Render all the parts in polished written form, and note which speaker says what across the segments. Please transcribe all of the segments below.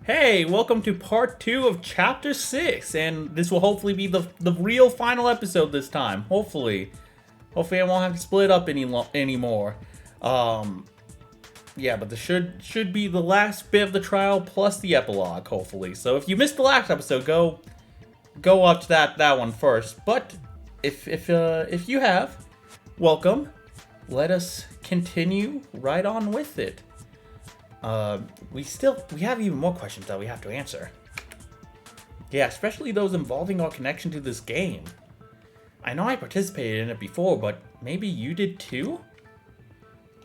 Speaker 1: Hey, welcome to part 2 of chapter 6, and this will hopefully be the real final episode this time. Hopefully I won't have to split up anymore. Yeah, but this should be the last bit of the trial plus the epilogue, hopefully. So if you missed the last episode, go watch that one first. But if you have, welcome. Let us continue right on with it. We have even more questions that we have to answer. Yeah, especially those involving our connection to this game. I know I participated in it before, but maybe you did too?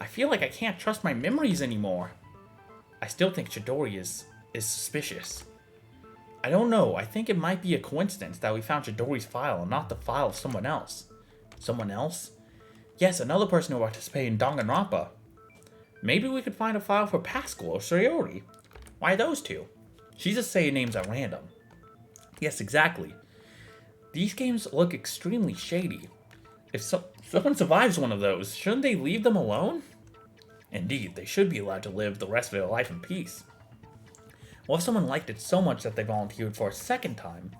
Speaker 1: I feel like I can't trust my memories anymore. I still think Chidori is suspicious. I don't know, I think it might be a coincidence that we found Chidori's file and not the file of someone else. Someone else? Yes, another person who participated in Danganronpa. Maybe we could find a file for Pascal or Sayori. Why those two? She's just saying names at random. Yes, exactly. These games look extremely shady. If someone survives one of those, shouldn't they leave them alone? Indeed, they should be allowed to live the rest of their life in peace. What if someone liked it so much that they volunteered for a second time?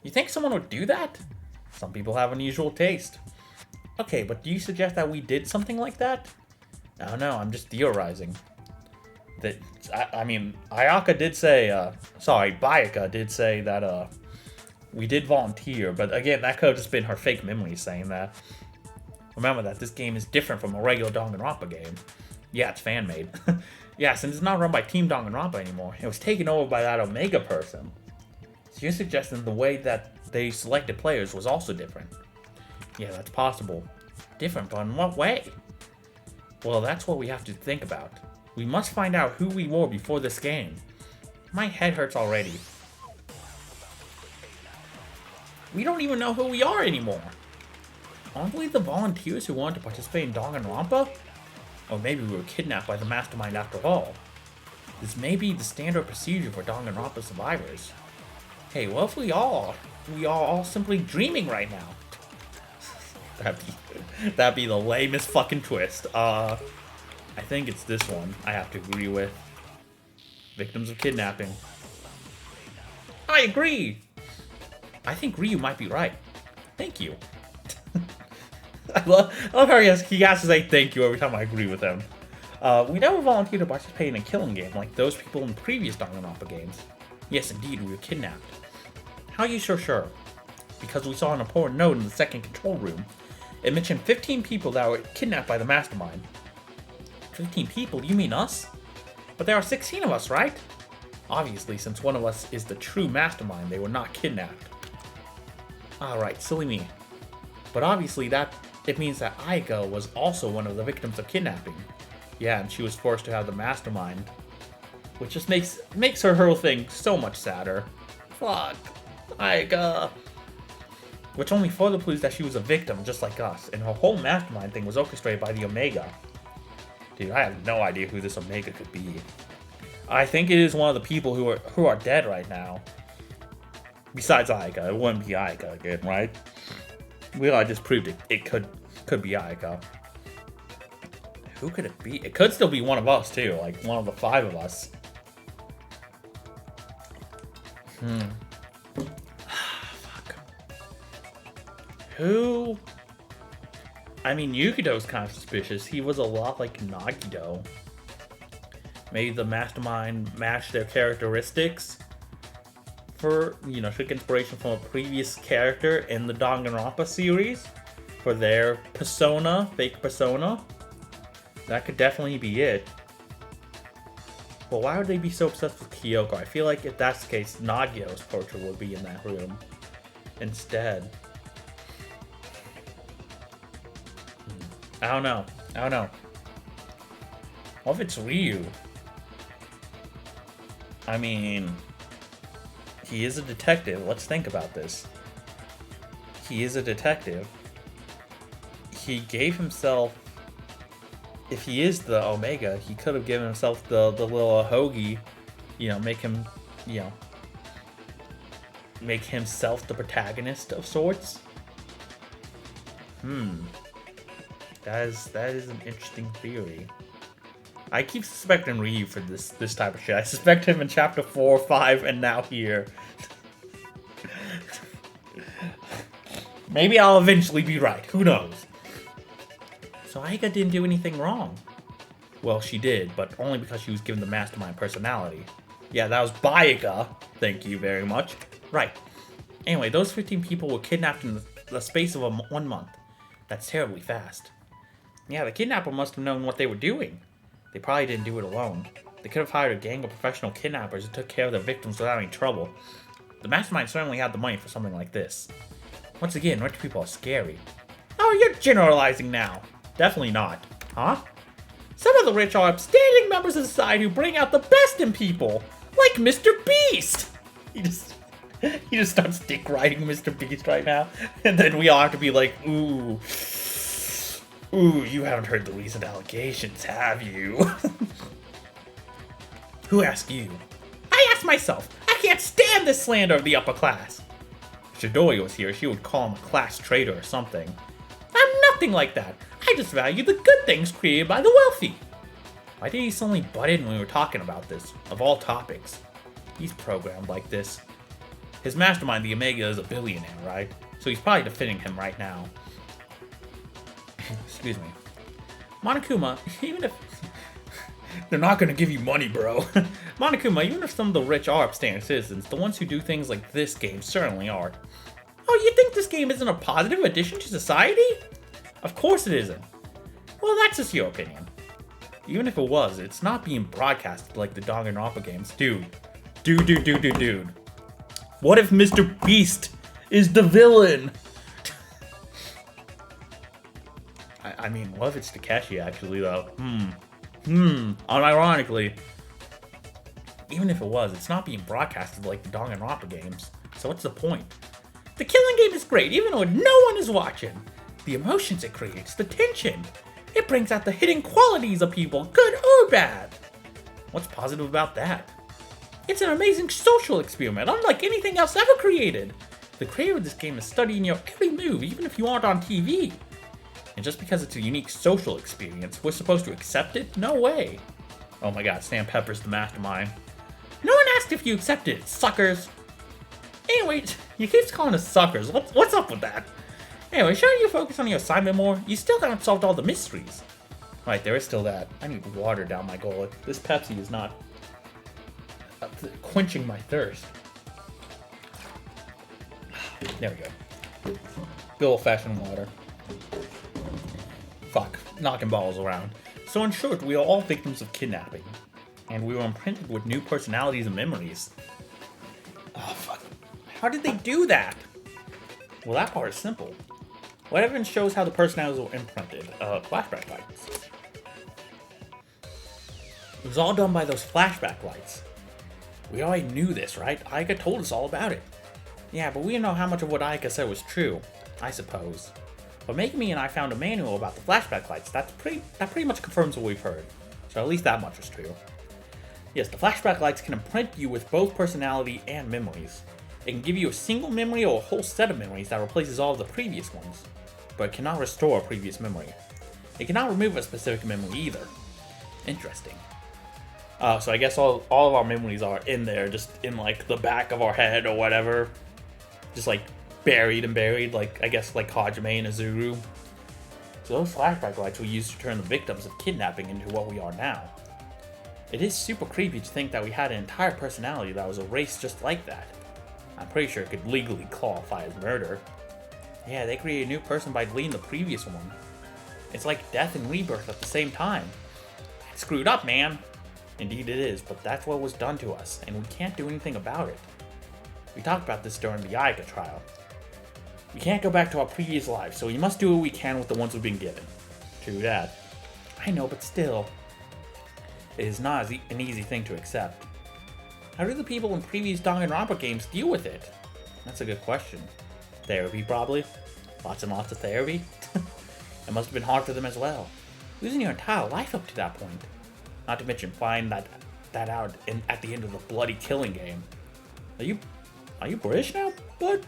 Speaker 1: You think someone would do that? Some people have unusual taste. Okay, but do you suggest that we did something like that? I don't know, I'm just theorizing. Bayaka did say that, we did volunteer, but again, that could have just been her fake memory saying that. Remember that this game is different from a regular Danganronpa game. Yeah, it's fan-made. Yeah, since it's not run by Team Danganronpa anymore, it was taken over by that Omega person. So you're suggesting the way that they selected players was also different. Yeah, that's possible. Different, but in what way? Well, that's what we have to think about. We must find out who we were before this game. My head hurts already. We don't even know who we are anymore. Aren't we the volunteers who wanted to participate in Danganronpa? Or maybe we were kidnapped by the mastermind after all. This may be the standard procedure for Danganronpa survivors. Hey, what if we are all simply dreaming right now? That'd be the lamest fucking twist. I think it's this one I have to agree with. Victims of kidnapping. I agree! I think Ryu might be right. Thank you. I love how he has to say thank you every time I agree with him. We never volunteered to participate in a killing game like those people in previous Danganronpa games. Yes, indeed, we were kidnapped. How are you so sure? Because we saw an important note in the second control room. It mentioned 15 people that were kidnapped by the mastermind. 15 people? You mean us? But there are 16 of us, right? Obviously, since one of us is the true mastermind, they were not kidnapped. Alright, silly me. But obviously it means that Aika was also one of the victims of kidnapping. Yeah, and she was forced to have the mastermind. Which just makes her whole thing so much sadder. Fuck. Aika. Which only further proves that she was a victim just like us, and her whole mastermind thing was orchestrated by the Omega. Dude, I have no idea who this Omega could be. I think it is one of the people who are dead right now. Besides Aika, it wouldn't be Aika again, right? Well, I just proved it could be Aika. Who could it be? It could still be one of us too, like one of the 5 of us. Fuck. Who? I mean, Yukido's kind of suspicious. He was a lot like Nagido. Maybe the mastermind matched their characteristics took inspiration from a previous character in the Danganronpa series for their persona, fake persona. That could definitely be it. But why would they be so obsessed with Kyoko? I feel like if that's the case, Nagio's portrait would be in that room instead. I don't know. What if it's Ryu? I mean, he is a detective. Let's think about this. He is a detective. He gave himself... If he is the Omega, he could have given himself the little hoagie, make himself the protagonist of sorts. That is an interesting theory. I keep suspecting Ryu for this type of shit. I suspect him in chapter 4, 5, and now here. Maybe I'll eventually be right. Who knows? So Aika didn't do anything wrong. Well, she did, but only because she was given the mastermind personality. Yeah, that was Baika. Thank you very much. Right. Anyway, those 15 people were kidnapped in the space of 1 month. That's terribly fast. Yeah, the kidnapper must have known what they were doing. They probably didn't do it alone. They could have hired a gang of professional kidnappers who took care of their victims without any trouble. The mastermind certainly had the money for something like this. Once again, rich people are scary. Oh, you're generalizing now. Definitely not. Huh? Some of the rich are upstanding members of society who bring out the best in people. Like Mr. Beast! He just starts dick riding Mr. Beast right now. And then we all have to be like, ooh. Ooh, you haven't heard the recent allegations, have you? Who asked you? I asked myself. I can't stand this slander of the upper class. If Shidori was here, she would call him a class traitor or something. I'm nothing like that. I just value the good things created by the wealthy. Why did he suddenly butt in when we were talking about this? Of all topics. He's programmed like this. His mastermind, the Omega, is a billionaire, right? So he's probably defending him right now. Excuse me. Monokuma, even if... They're not gonna give you money, bro. Monokuma, even if some of the rich are upstanding citizens, the ones who do things like this game certainly are. Oh, you think this game isn't a positive addition to society? Of course it isn't. Well, that's just your opinion. Even if it was, it's not being broadcasted like the Danganronpa games. Dude. What if Mr. Beast is the villain? I mean, what if it's Takeshi, actually, though? Unironically. Even if it was, it's not being broadcasted like the Danganronpa games. So what's the point? The killing game is great, even when no one is watching. The emotions it creates, the tension. It brings out the hidden qualities of people, good or bad. What's positive about that? It's an amazing social experiment, unlike anything else ever created. The creator of this game is studying your every move, even if you aren't on TV. And just because it's a unique social experience, we're supposed to accept it? No way. Oh my god, Sam Pepper's the mastermind. No one asked if you accepted it, suckers. Anyway, you keep calling us suckers. What's up with that? Anyway, shouldn't you focus on your assignment more? You still haven't solved all the mysteries. Right, there is still that. I need water down my gullet. This Pepsi is not quenching my thirst. There we go. Good old-fashioned water. Fuck, knocking balls around. So in short, we are all victims of kidnapping. And we were imprinted with new personalities and memories. Oh, fuck. How did they do that? Well, that part is simple. What evidence shows how the personalities were imprinted? Flashback lights. It was all done by those flashback lights. We already knew this, right? Aika told us all about it. Yeah, but we didn't know how much of what Aika said was true, I suppose. But Megumi and I found a manual about the flashback lights. That pretty much confirms what we've heard. So at least that much is true. Yes, the flashback lights can imprint you with both personality and memories. It can give you a single memory or a whole set of memories that replaces all of the previous ones. But it cannot restore a previous memory. It cannot remove a specific memory either. Interesting. So I guess all of our memories are in there, just in like the back of our head or whatever. Just like buried, like I guess like Hajime and Azuru. So those flashback lights we used to turn the victims of kidnapping into what we are now. It is super creepy to think that we had an entire personality that was erased just like that. I'm pretty sure it could legally qualify as murder. Yeah, they created a new person by deleting the previous one. It's like death and rebirth at the same time. It's screwed up, man. Indeed it is, but that's what was done to us, and we can't do anything about it. We talked about this during the Aika trial. We can't go back to our previous lives, so we must do what we can with the ones we've been given. True that. I know, but still. It is not an easy thing to accept. How do the people in previous Danganronpa games deal with it? That's a good question. Therapy, probably? Lots and lots of therapy? It must have been hard for them as well. Losing your entire life up to that point. Not to mention find that out at the end of the bloody killing game. Are you British now, bud?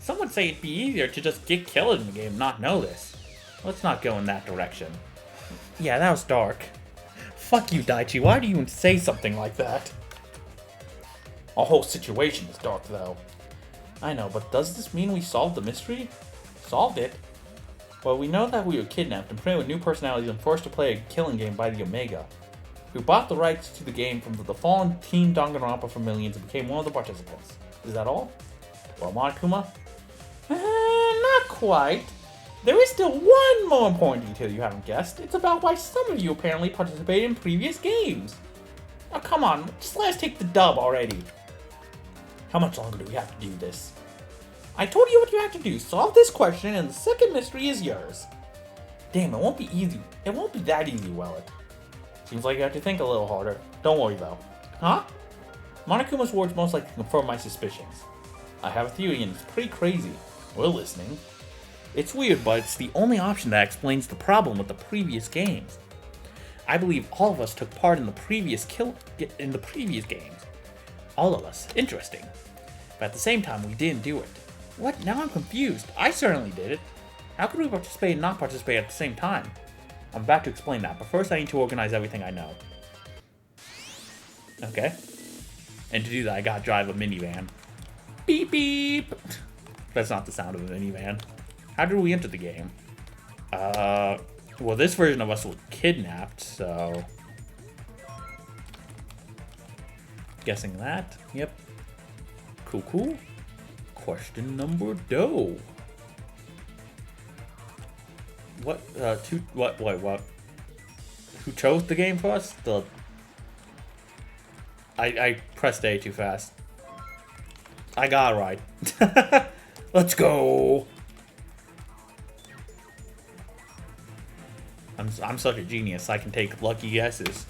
Speaker 1: Some would say it'd be easier to just get killed in the game and not know this. Let's not go in that direction. Yeah, that was dark. Fuck you, Daichi. Why do you even say something like that? Our whole situation is dark, though. I know, but does this mean we solved the mystery? Solved it? Well, we know that we were kidnapped and printed with new personalities and forced to play a killing game by the Omega, who bought the rights to the game from the fallen Team Danganronpa for millions and became one of the participants. Is that all? Well, Monokuma? Not quite. There is still one more important detail you haven't guessed. It's about why some of you apparently participated in previous games. Oh, come on, just let us take the dub already. How much longer do we have to do this? I told you what you have to do. Solve this question and the second mystery is yours. Damn, it won't be easy. It won't be that easy, will it? Seems like you have to think a little harder. Don't worry, though. Huh? Monokuma's words most likely confirm my suspicions. I have a theory and it's pretty crazy. We're listening. It's weird, but it's the only option that explains the problem with the previous games. I believe all of us took part in the previous games. All of us. Interesting. But at the same time, we didn't do it. What? Now I'm confused. I certainly did it. How could we participate and not participate at the same time? I'm about to explain that, but first I need to organize everything I know. Okay. And to do that, I gotta drive a minivan. Beep beep! That's not the sound of a minivan. How did we enter the game? Well, this version of us was kidnapped, so... Guessing that. Yep. Cool. Question number two. What? What? Who chose the game for us? I pressed A too fast. I got it right. Let's go. I'm such a genius. I can take lucky guesses.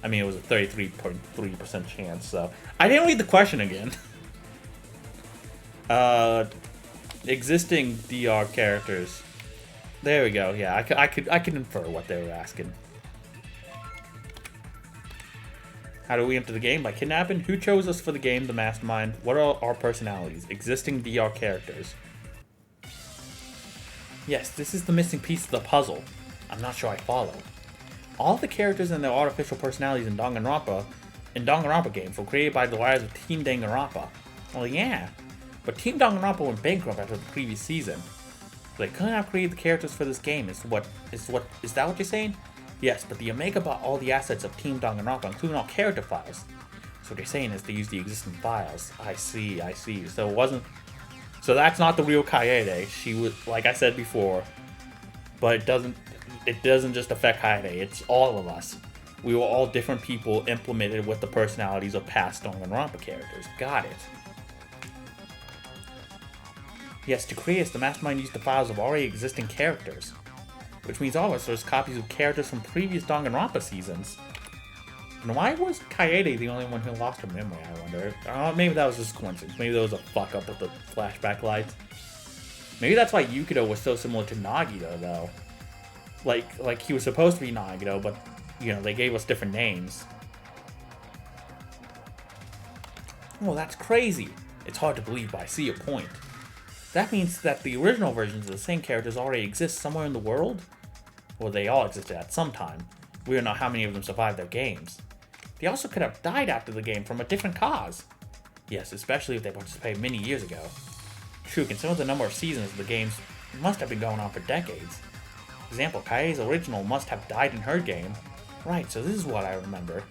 Speaker 1: I mean, it was a 33.3% chance, so... I didn't read the question again. Existing DR characters. There we go, yeah, I could infer what they were asking. How do we enter the game? By kidnapping? Who chose us for the game, the mastermind? What are our personalities? Existing DR characters. Yes, this is the missing piece of the puzzle. I'm not sure I follow. All the characters and their artificial personalities in Danganronpa games were created by the writers of Team Danganronpa. Well, yeah, but Team Danganronpa went bankrupt after the previous season. So they couldn't have created the characters for this game. Is that what you're saying? Yes, but the Omega bought all the assets of Team Danganronpa, including all character files. So what they're saying is they used the existing files. I see. So it wasn't. So that's not the real Kaede. She was, like I said before, but it doesn't just affect Kaede. It's all of us. We were all different people implemented with the personalities of past Danganronpa characters. Got it. Yes, to create us, the mastermind used the files of already existing characters, which means all of us are just copies of characters from previous Danganronpa seasons. And why was Kaede the only one who lost her memory, I wonder? Maybe that was just coincidence. Maybe there was a fuck up with the flashback lights. Maybe that's why Yukito was so similar to Nagito, though. Like he was supposed to be Nagito, but, you know, they gave us different names. Well, that's crazy. It's hard to believe, but I see your point. That means that the original versions of the same characters already exist somewhere in the world? Well, they all existed at some time. We don't know how many of them survived their games. They also could have died after the game from a different cause. Yes, especially if they participated many years ago. True, consider the number of seasons the games must have been going on for decades. For example, Kaede's original must have died in her game. Right, so this is what I remember.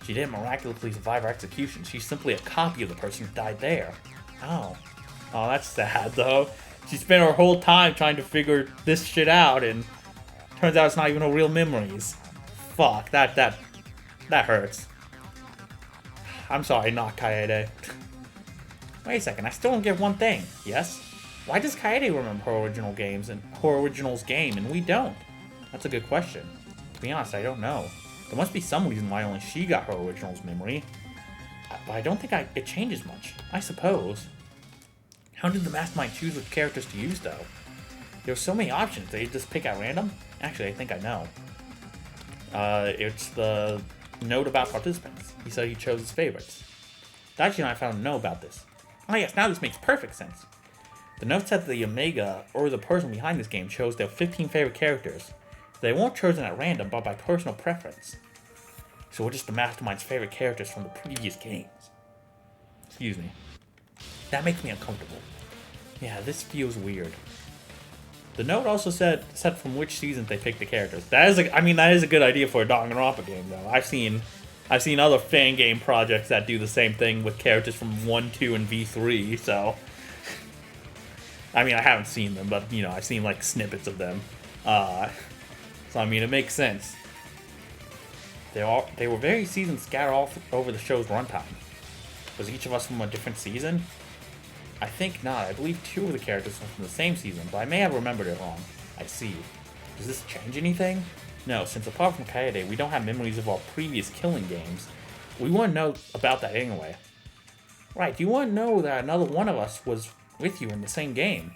Speaker 1: She didn't miraculously survive her execution. She's simply a copy of the person who died there. Oh, that's sad, though. She spent her whole time trying to figure this shit out, and turns out it's not even her real memories. Fuck, that hurts. I'm sorry, not Kaede. Wait a second, I still don't get one thing. Yes? Why does Kaede remember her original games and her original's game, and we don't? That's a good question. To be honest, I don't know. There must be some reason why only she got her original's memory. But I don't think it changes much, I suppose. How did the mastermind choose which characters to use, though? There were so many options. They just pick at random? Actually, I think I know. It's the note about participants. He said he chose his favorites. Daichi and I found a note about this. Oh yes, now this makes perfect sense. The note said that the Omega, or the person behind this game, chose their 15 favorite characters. They weren't chosen at random, but by personal preference. So we're just the mastermind's favorite characters from the previous games. Excuse me. That makes me uncomfortable. Yeah, this feels weird. The note also said from which season they picked the characters. That is a good idea for a Danganronpa game though. I've seen other fan game projects that do the same thing with characters from 1, 2, and V3, so I mean I haven't seen them, but I've seen like snippets of them. So I mean it makes sense. They were very seasons scattered all over the show's runtime. Was each of us from a different season? I think not. I believe 2 of the characters were from the same season, but I may have remembered it wrong. I see. Does this change anything? No, since apart from Kaede, we don't have memories of our previous killing games. We wouldn't know about that anyway. Right, you wouldn't know that another one of us was with you in the same game.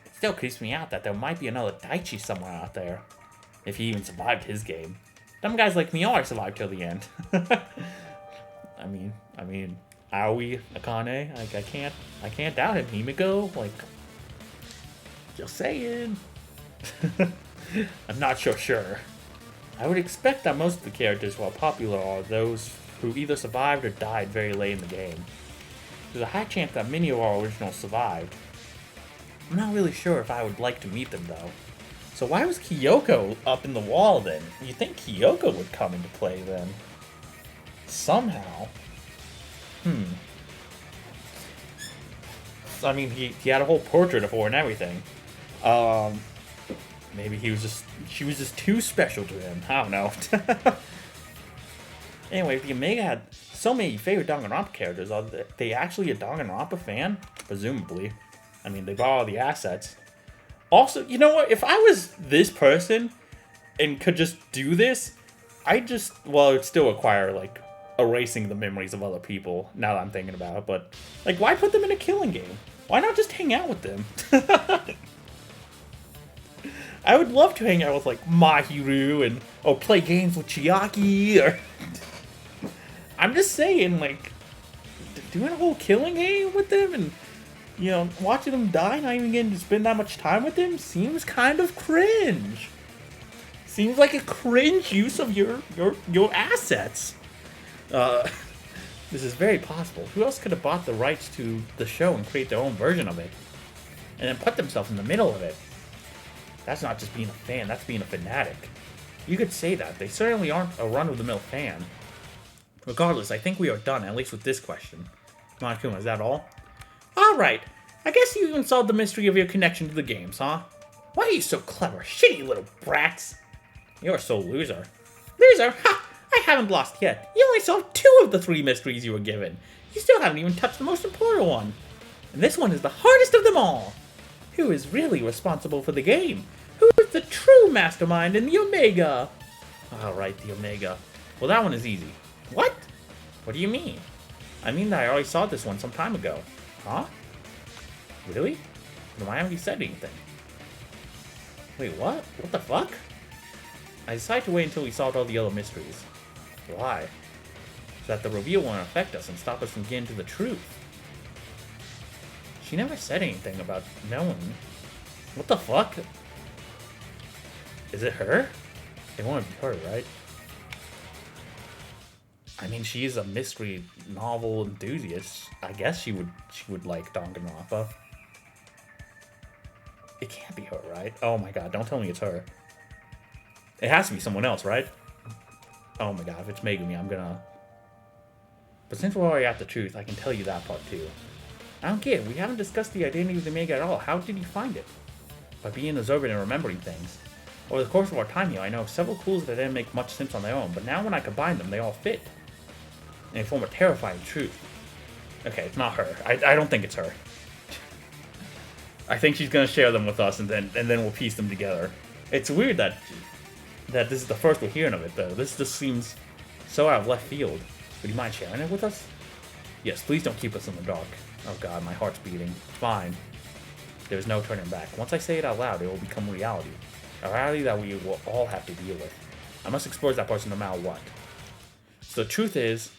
Speaker 1: It still creeps me out that there might be another Daichi somewhere out there. If he even survived his game. Dumb guys like me always survived till the end. I mean, Aoi, Akane, I can't doubt him. Himiko, like, just saying. I'm not sure. I would expect that most of the characters who are popular are those who either survived or died very late in the game. There's a high chance that many of our originals survived. I'm not really sure if I would like to meet them though. So why was Kyoko up in the wall then? You'd think Kyoko would come into play then. Somehow. I mean, he had a whole portrait of her and everything. Maybe she was just too special to him. I don't know. Anyway, if the Omega had so many favorite Danganronpa characters, are they actually a Danganronpa fan? Presumably. I mean, they bought all the assets. Also, you know what? If I was this person and could just do this, it'd still require, like, erasing the memories of other people, now that I'm thinking about it, but, like, why put them in a killing game? Why not just hang out with them? I would love to hang out with, like, Mahiru or play games with Chiaki, or... I'm just saying, like, doing a whole killing game with them and, watching them die, not even getting to spend that much time with them, seems kind of cringe. Seems like a cringe use of your assets. This is very possible. Who else could have bought the rights to the show and create their own version of it? And then put themselves in the middle of it? That's not just being a fan, that's being a fanatic. You could say that. They certainly aren't a run-of-the-mill fan. Regardless, I think we are done, at least with this question. Monokuma, is that all? Alright. I guess you even solved the mystery of your connection to the games, huh? Why are you so clever? Shitty little brats. You're so loser. Loser? Ha! I haven't lost yet. You only solved 2 of the 3 mysteries you were given. You still haven't even touched the most important one. And this one is the hardest of them all. Who is really responsible for the game? Who is the true mastermind in the Omega? Alright, the Omega. Well, that one is easy. What? What do you mean? I mean that I already saw this one some time ago. Huh? Really? Then why haven't you said anything? Wait, what? What the fuck? I decided to wait until we solved all the other mysteries. Why? So that the reveal won't affect us and stop us from getting to the truth. She never said anything about knowing. What the fuck? Is it her? It won't be her, right? I mean, she's a mystery novel enthusiast. I guess she would like Danganronpa. It can't be her, right? Oh my god, don't tell me it's her. It has to be someone else, right? Oh my god, if it's Megumi, I'm gonna... But since we're already at the truth, I can tell you that part too. I don't get it. We haven't discussed the identity of the Omega at all. How did you find it? By being observant and remembering things. Over the course of our time here, I know of several clues that didn't make much sense on their own, but now when I combine them, they all fit. And they form a terrifying truth. Okay, it's not her. I don't think it's her. I think she's gonna share them with us, and then we'll piece them together. It's weird that this is the first we're hearing of it, though. This just seems so out of left field. Would you mind sharing it with us? Yes, please don't keep us in the dark. Oh god, my heart's beating. Fine. There's no turning back. Once I say it out loud, it will become reality. A reality that we will all have to deal with. I must expose that person no matter what. So the truth is...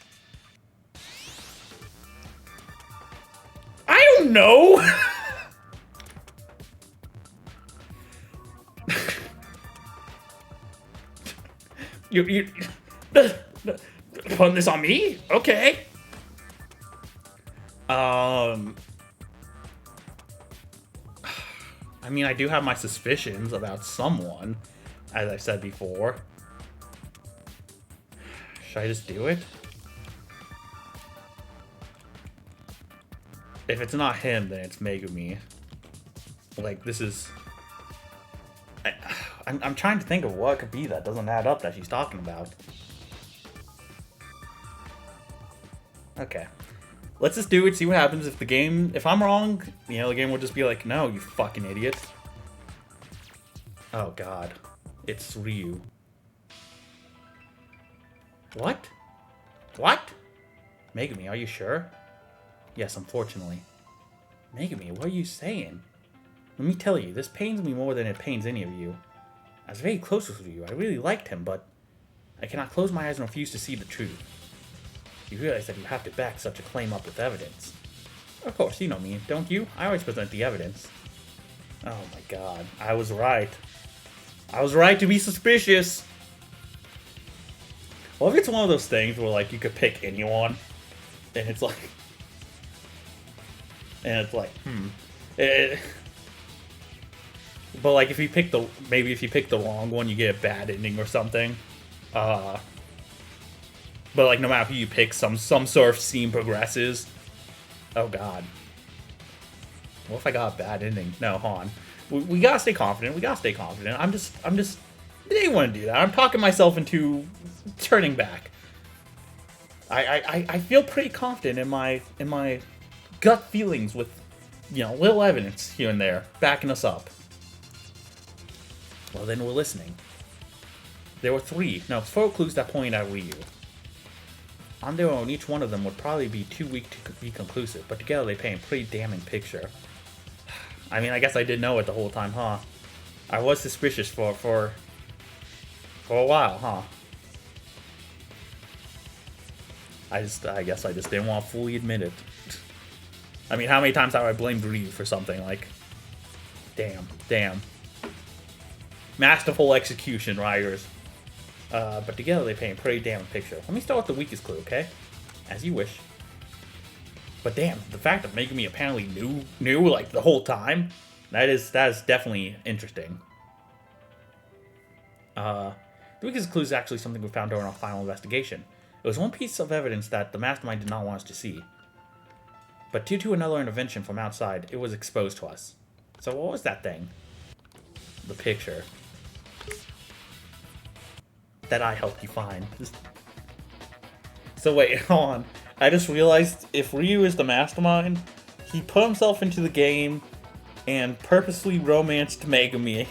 Speaker 1: I don't know! Putting this on me? Okay. I mean, I do have my suspicions about someone, as I said before. Should I just do it? If it's not him, then it's Megumi. Like, this is... I'm trying to think of what it could be that doesn't add up that she's talking about. Okay. Let's just do it, see what happens. If the game... If I'm wrong, you know, the game will just be like, no, you fucking idiot. Oh, God. It's Ryu. What? What? Megumi, are you sure? Yes, unfortunately. Megumi, what are you saying? Let me tell you, this pains me more than it pains any of you. I was very close with you. I really liked him, but I cannot close my eyes and refuse to see the truth. You realize that you have to back such a claim up with evidence. Of course, you know me, don't you? I always present the evidence. Oh my god, I was right. I was right to be suspicious. Well, if it's one of those things where, like, you could pick anyone, and it's like... But, like, if you pick the... Maybe if you pick the wrong one, you get a bad ending or something. But, like, no matter who you pick, some sort of scene progresses. Oh, God. What if I got a bad ending? No, hold on. We gotta stay confident. We gotta stay confident. I'm just... I didn't want to do that. I'm talking myself into turning back. I feel pretty confident in my gut feelings with, you know, little evidence here and there backing us up. Well, then we're listening. There were four clues that pointed at Ryu. On their own, each one of them would probably be too weak to be conclusive, but together they paint a pretty damning picture. I mean, I guess I did know it the whole time, huh? I was suspicious for a while, huh? I guess I just didn't want to fully admit it. I mean, how many times have I blamed Ryu for something? Like, damn. Masterful execution, writers. But together they paint a pretty damning picture. Let me start with the weakest clue, okay? As you wish. But damn, the fact that Megumi apparently knew like the whole time, that is definitely interesting. The weakest clue is actually something we found during our final investigation. It was one piece of evidence that the mastermind did not want us to see. But due to another intervention from outside, it was exposed to us. So what was that thing? The picture. That I helped you find. So wait, hold on. I just realized if Ryu is the mastermind, he put himself into the game and purposely romanced Megumi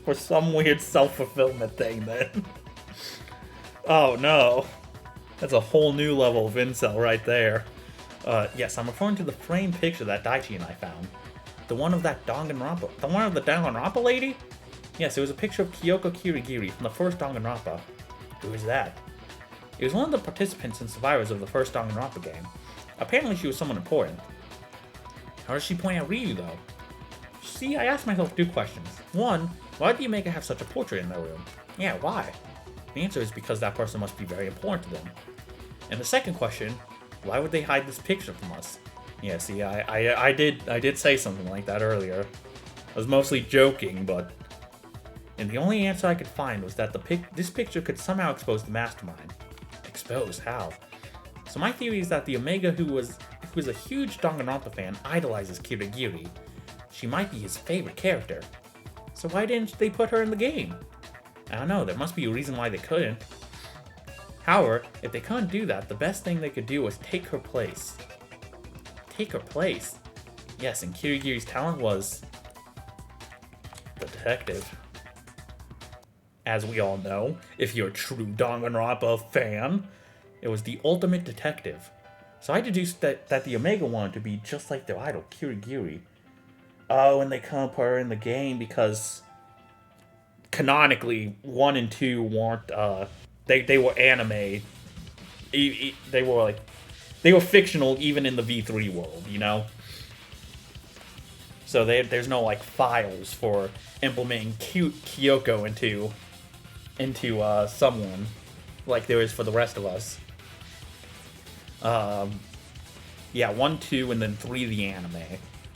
Speaker 1: for some weird self-fulfillment thing then. Oh no. That's a whole new level of incel right there. Yes, I'm referring to the framed picture that Daichi and I found. The one of that Danganronpa. The one of the Danganronpa lady? Yes, it was a picture of Kyoko Kirigiri from the first Danganronpa. Who is that? It was one of the participants and survivors of the first Danganronpa game. Apparently she was someone important. How does she point out Ryu, though? See, I asked myself two questions. One, why did Omega have such a portrait in their room? Yeah, why? The answer is because that person must be very important to them. And the second question, why would they hide this picture from us? Yeah, see, I did say something like that earlier. I was mostly joking, but... And the only answer I could find was that this picture could somehow expose the mastermind. Expose? How? So my theory is that the Omega, who was a huge Danganronpa fan, idolizes Kirigiri. She might be his favorite character. So why didn't they put her in the game? I don't know, there must be a reason why they couldn't. However, if they couldn't do that, the best thing they could do was take her place. Take her place? Yes, and Kirigiri's talent was... the detective. As we all know, if you're a true Danganronpa fan, it was the ultimate detective. So I deduced that the Omega wanted to be just like their idol, Kirigiri. Oh, and they couldn't put her in the game because canonically 1 and 2 weren't they were anime. They were fictional even in the V3 world, you know? So there's no like files for implementing Kyoko into someone. like there is for the rest of us. Yeah, 1, 2, and then 3 the anime,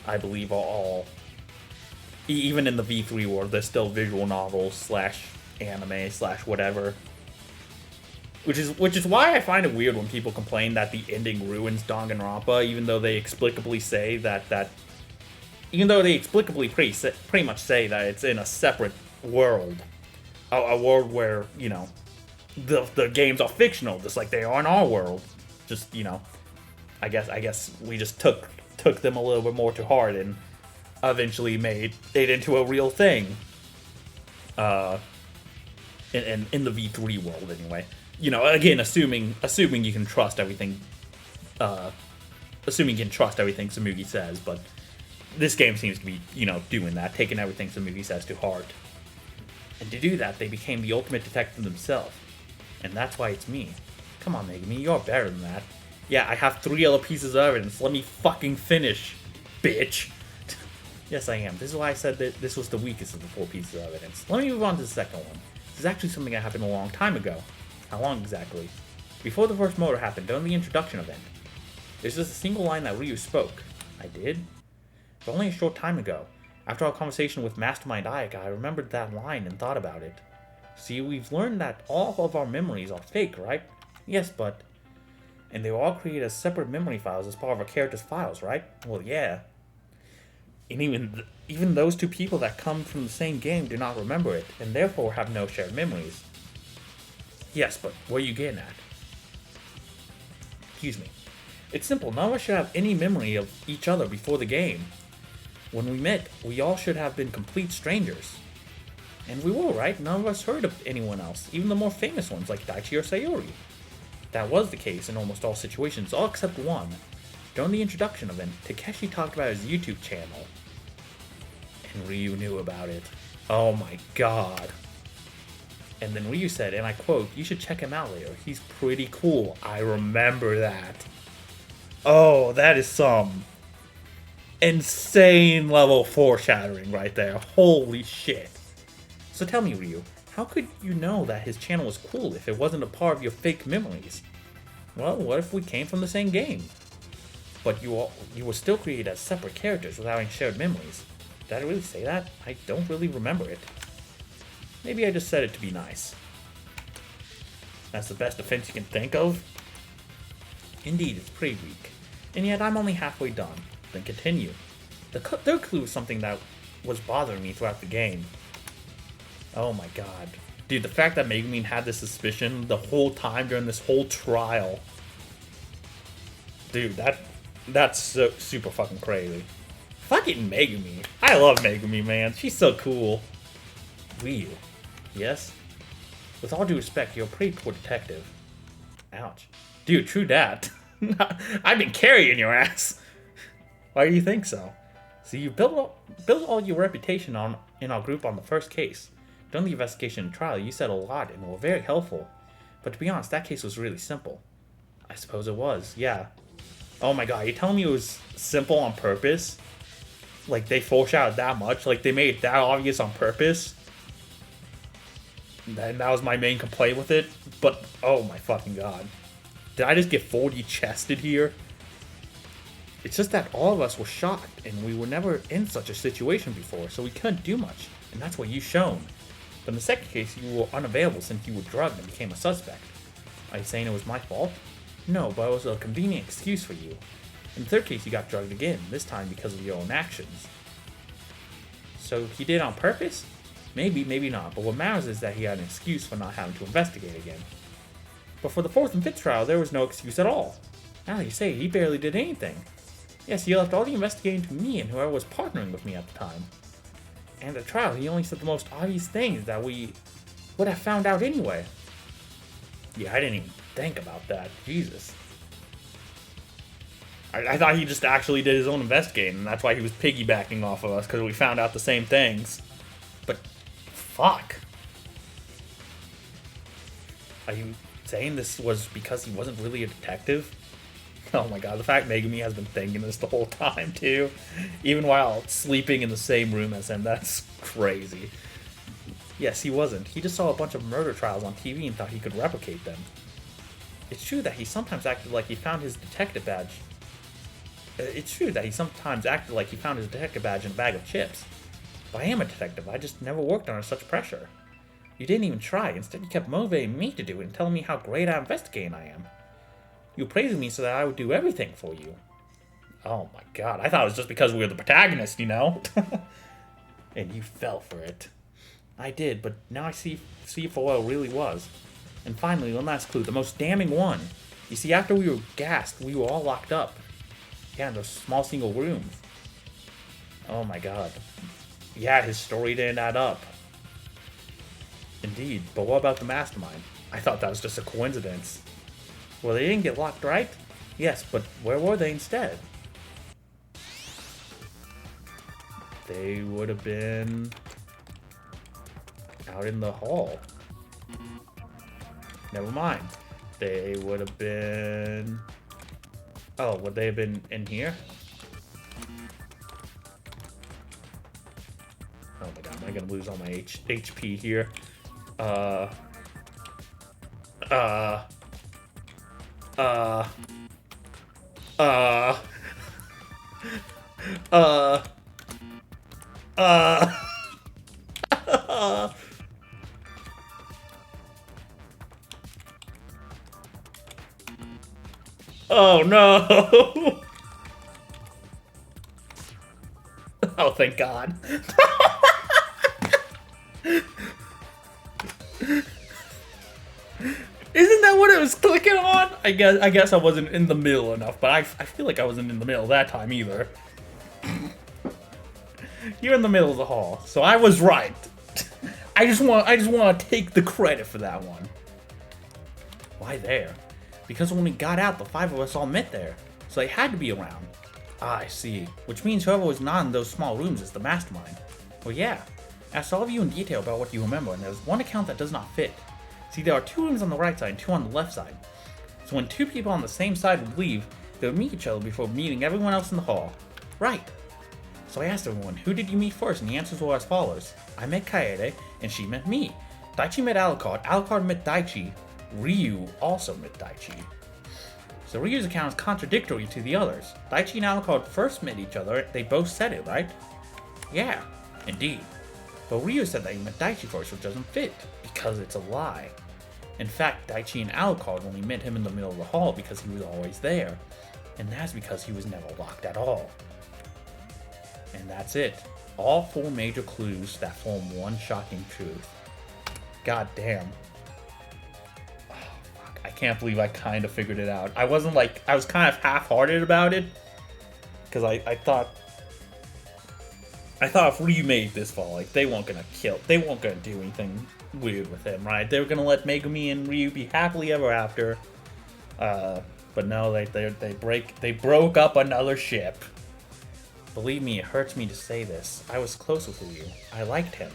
Speaker 1: I believe, are all. Even in the V3 world, there's still visual novels slash anime slash whatever. Which is why I find it weird when people complain that the ending ruins Danganronpa, even though they explicably say even though they explicably pretty much say that it's in a separate world, a world where, you know, the games are fictional, just like they are in our world. Just, you know, I guess we just took them a little bit more to heart and eventually made it into a real thing. In the V3 world, anyway. You know, again, assuming you can trust everything, Tsumugi says, but this game seems to be, you know, doing that, taking everything Tsumugi says to heart. And to do that, they became the ultimate detective themselves. And that's why it's me. Come on, Megumi, you're better than that. Yeah, I have 3 other pieces of evidence. Let me fucking finish, bitch. Yes, I am. This is why I said that this was the weakest of the 4 pieces of evidence. Let me move on to the second one. This is actually something that happened a long time ago. How long exactly? Before the first motor happened, during the introduction event. There's just a single line that Ryu spoke. I did? But only a short time ago. After our conversation with Mastermind Ayaka, I remembered that line and thought about it. See, we've learned that all of our memories are fake, right? Yes, but... And they were all created as separate memory files as part of our character's files, right? Well, yeah. And even those 2 people that come from the same game do not remember it, and therefore have no shared memories. Yes, but what are you getting at? Excuse me. It's simple. None of us should have any memory of each other before the game. When we met, we all should have been complete strangers. And we were, right? None of us heard of anyone else, even the more famous ones like Daichi or Sayori. That was the case in almost all situations, all except one. During the introduction event, Takeshi talked about his YouTube channel. And Ryu knew about it. Oh my god. And then Ryu said, and I quote, "You should check him out later. He's pretty cool." I remember that. Oh, that is some insane level foreshadowing right there. Holy shit. So tell me, Ryu, how could you know that his channel was cool if it wasn't a part of your fake memories? Well, what if we came from the same game? But you were still created as separate characters without any shared memories. Did I really say that? I don't really remember it. Maybe I just said it to be nice. That's the best defense you can think of? Indeed, it's pretty weak. And yet I'm only halfway done. Then continue. The third clue was something that was bothering me throughout the game. Oh my god. Dude, the fact that Megumin had this suspicion the whole time during this whole trial. Dude, that's so super fucking crazy. Fucking Megumi. I love Megumi, man. She's so cool. Ryu. Yes? With all due respect, you're a pretty poor detective. Ouch. Dude, true dat. I've been carrying your ass. Why do you think so? See, you built all your reputation in our group on the first case. During the investigation and trial, you said a lot and were very helpful. But to be honest, that case was really simple. I suppose it was, yeah. Oh my god, you're telling me it was simple on purpose? Like, they foreshadowed that much? Like, they made it that obvious on purpose? And that was my main complaint with it? But, oh my fucking god. Did I just get 40 chested here? It's just that all of us were shocked, and we were never in such a situation before, so we couldn't do much. And that's what you've shown. But in the second case, you were unavailable since you were drugged and became a suspect. Are you saying it was my fault? No, but it was a convenient excuse for you. In the third case, you got drugged again, this time because of your own actions. So he did it on purpose? Maybe, maybe not, but what matters is that he had an excuse for not having to investigate again. But for the fourth and fifth trial, there was no excuse at all. Now that you say it, he barely did anything. Yes, he left all the investigating to me and whoever was partnering with me at the time. And at the trial, he only said the most obvious things that we would have found out anyway. Yeah, I didn't even think about that. Jesus. I thought he just actually did his own investigating, and that's why he was piggybacking off of us, because we found out the same things. But, fuck. Are you saying this was because he wasn't really a detective? Oh my god, the fact Megumi has been thinking this the whole time, too. Even while sleeping in the same room as him, that's crazy. Yes, he wasn't. He just saw a bunch of murder trials on TV and thought he could replicate them. It's true that he sometimes acted like he found his detective badge. It's true that he sometimes acted like he found his detective badge in a bag of chips. But I am a detective. I just never worked under such pressure. You didn't even try. Instead, you kept motivating me to do it and telling me how great at investigating I am. You were praising me so that I would do everything for you. Oh my god, I thought it was just because we were the protagonist, you know? And you fell for it. I did, but now I see for what it really was. And finally, one last clue, the most damning one. You see, after we were gassed, we were all locked up. Yeah, in those small single rooms. Oh my god. Yeah, his story didn't add up. Indeed, but what about the mastermind? I thought that was just a coincidence. Well, they didn't get locked, right? Yes, but where were they instead? They would have been out in the hall. Never mind. They would have been... Oh, would they have been in here? Oh my god, am I gonna lose all my HP here? Oh no! Oh, thank God. Isn't that what it was clicking on? I guess I wasn't in the middle enough, but I feel like I wasn't in the middle that time either. You're in the middle of the hall, so I was right. I just want to take the credit for that one. Why there? Because when we got out, the five of us all met there, so they had to be around. Ah, I see. Which means whoever was not in those small rooms is the mastermind. Well, yeah. I asked all of you in detail about what you remember, and there's one account that does not fit. See, there are 2 rooms on the right side and 2 on the left side. So when 2 people on the same side would leave, they would meet each other before meeting everyone else in the hall. Right. So I asked everyone, who did you meet first? And the answers were as follows. I met Kaede, and she met me. Daichi met Alucard, Alucard met Daichi, Ryu also met Daichi. So Ryu's account is contradictory to the others. Daichi and Alucard first met each other, they both said it, right? Yeah, indeed. But Ryu said that he met Daichi first, which doesn't fit, because it's a lie. In fact, Daichi and Alucard only met him in the middle of the hall because he was always there. And that's because he was never locked at all. And that's it. All 4 major clues that form one shocking truth. God damn. Oh, fuck. I can't believe I kind of figured it out. I was kind of half-hearted about it. Because I thought if Ryu made it this far, like, they weren't gonna do anything weird with him, right? They were gonna let Megumi and Ryu be happily ever after. But no, they broke up another ship. Believe me, it hurts me to say this. I was close with Ryu. I liked him.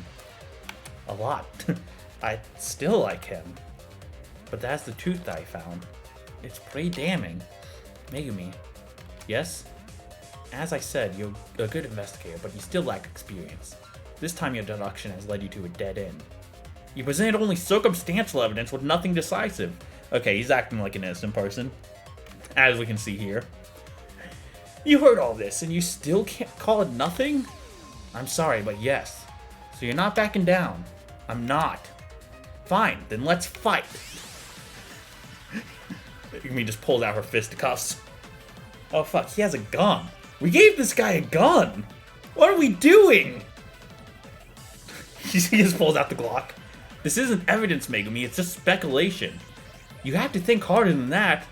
Speaker 1: A lot. I still like him. But that's the truth that I found. It's pretty damning. Megumi. Yes? As I said, you're a good investigator, but you still lack experience. This time your deduction has led you to a dead end. You presented only circumstantial evidence with nothing decisive. Okay, he's acting like an innocent person. As we can see here. You heard all this, and you still can't call it nothing? I'm sorry, but yes. So you're not backing down. I'm not. Fine, then let's fight. Yumi just pulls out her fisticuffs. Oh fuck, he has a gun. We gave this guy a gun. What are we doing? He just pulls out the Glock. This isn't evidence, Megumi, it's just speculation. You have to think harder than that.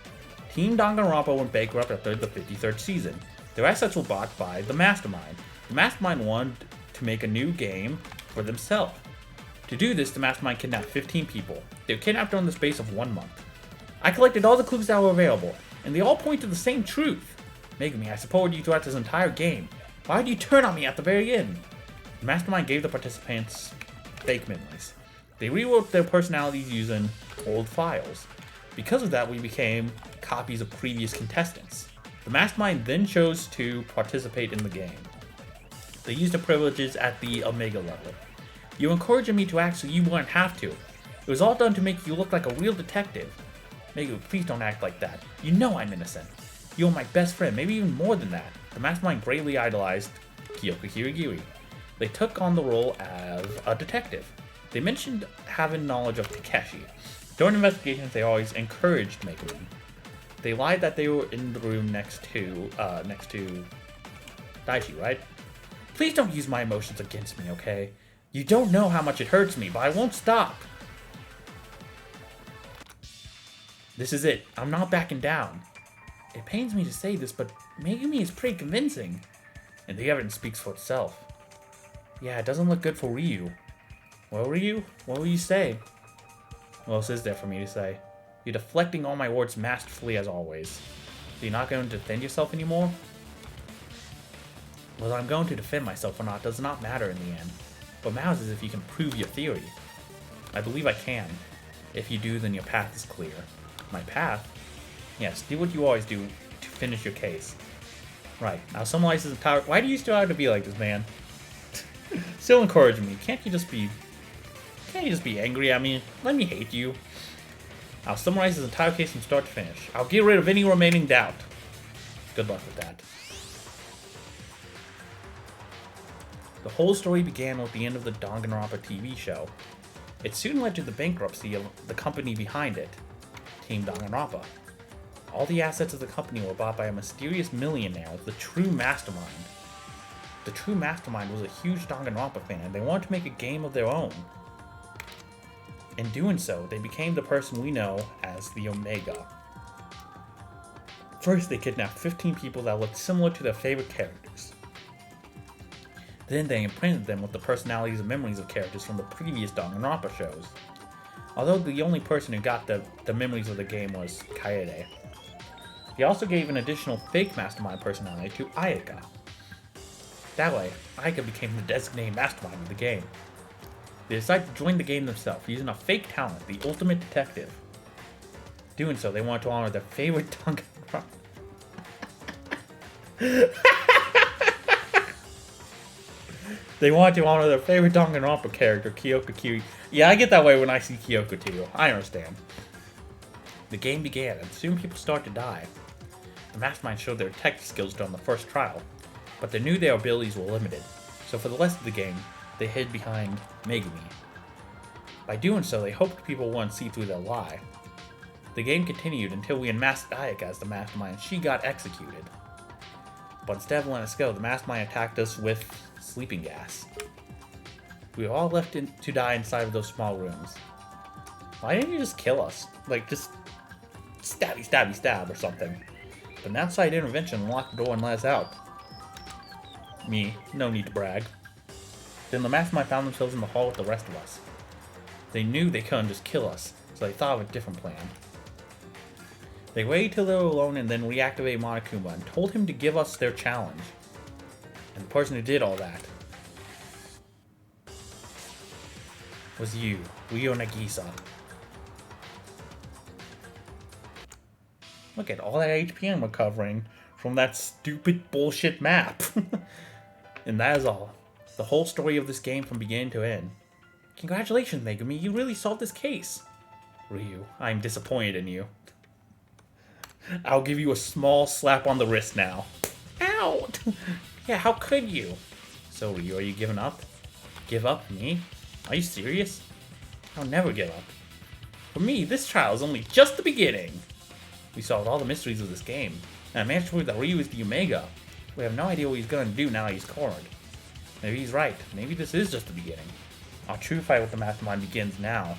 Speaker 1: Team Danganronpa went bankrupt after the 53rd season. Their assets were bought by the Mastermind. The Mastermind wanted to make a new game for themselves. To do this, the Mastermind kidnapped 15 people. They were kidnapped during the space of 1 month. I collected all the clues that were available, and they all point to the same truth. Megumi, I supported you throughout this entire game. Why did you turn on me at the very end? The Mastermind gave the participants fake memories. They rewrote their personalities using old files. Because of that, we became copies of previous contestants. The Mastermind then chose to participate in the game. They used their privileges at the Omega level. You were encouraging me to act so you wouldn't have to. It was all done to make you look like a real detective. Megu, please don't act like that. You know I'm innocent. You're my best friend, maybe even more than that. The mastermind greatly idolized Kyoko Kirigiri. They took on the role as a detective. They mentioned having knowledge of Takeshi. During investigations, they always encouraged Megumi. They lied that they were in the room next to Daichi, right? Please don't use my emotions against me, okay? You don't know how much it hurts me, but I won't stop. This is it. I'm not backing down. It pains me to say this, but Megumi is pretty convincing. And the evidence speaks for itself. Yeah, it doesn't look good for Ryu. Well, Ryu, what will you say? What else is there for me to say? You're deflecting all my words masterfully as always. So you're not going to defend yourself anymore? Whether I'm going to defend myself or not does not matter in the end. What matters is if you can prove your theory. I believe I can. If you do, then your path is clear. My path? Yes, do what you always do to finish your case. Right, now summarize this entire... Why do you still have to be like this, man? Still encouraging me. Can't you just be angry at me? Let me hate you. I'll summarize this entire case from start to finish. I'll get rid of any remaining doubt. Good luck with that. The whole story began with the end of the Danganronpa TV show. It soon led to the bankruptcy of the company behind it, Team Danganronpa. All the assets of the company were bought by a mysterious millionaire, the True Mastermind. The True Mastermind was a huge Danganronpa fan, and they wanted to make a game of their own. In doing so, they became the person we know as the Omega. First, they kidnapped 15 people that looked similar to their favorite characters. Then they imprinted them with the personalities and memories of characters from the previous Danganronpa shows. Although the only person who got the memories of the game was Kaede. They also gave an additional fake mastermind personality to Ayaka. That way, Ayaka became the designated mastermind of the game. They decided to join the game themselves, using a fake talent, the ultimate detective. Doing so, they wanted to honor their favorite Danganronpa. They wanted to honor their favorite Danganronpa character, Kyoko Kiri. Yeah, I get that way when I see Kyoko too. I understand. The game began, and soon people started to die. The mastermind showed their detective skills during the first trial, but they knew their abilities were limited, so for the rest of the game, they hid behind Megumi. By doing so, they hoped people wouldn't see through their lie. The game continued until we unmasked Ayaka as the mastermind, and she got executed. But instead of letting us go, the mastermind attacked us with sleeping gas. We were all left to die inside of those small rooms. Why didn't you just kill us? Like, just stabby, stabby, stab or something. But an outside intervention unlocked the door and let us out. Me, no need to brag. Then the mastermind found themselves in the hall with the rest of us. They knew they couldn't just kill us, so they thought of a different plan. They waited till they were alone and then reactivated Monokuma and told him to give us their challenge. And the person who did all that was you, Ryo Nagisa. Look at all that HP I'm recovering from that stupid bullshit map. And that is all. The whole story of this game from beginning to end. Congratulations, Megumi, you really solved this case. Ryu, I'm disappointed in you. I'll give you a small slap on the wrist now. Ow! Yeah, how could you? So, Ryu, are you giving up? Give up? Me? Are you serious? I'll never give up. For me, this trial is only just the beginning. We solved all the mysteries of this game, and I managed to prove that Ryu is the Omega. We have no idea what he's going to do now he's cornered. Maybe he's right. Maybe this is just the beginning. Our true fight with the Mastermind begins now.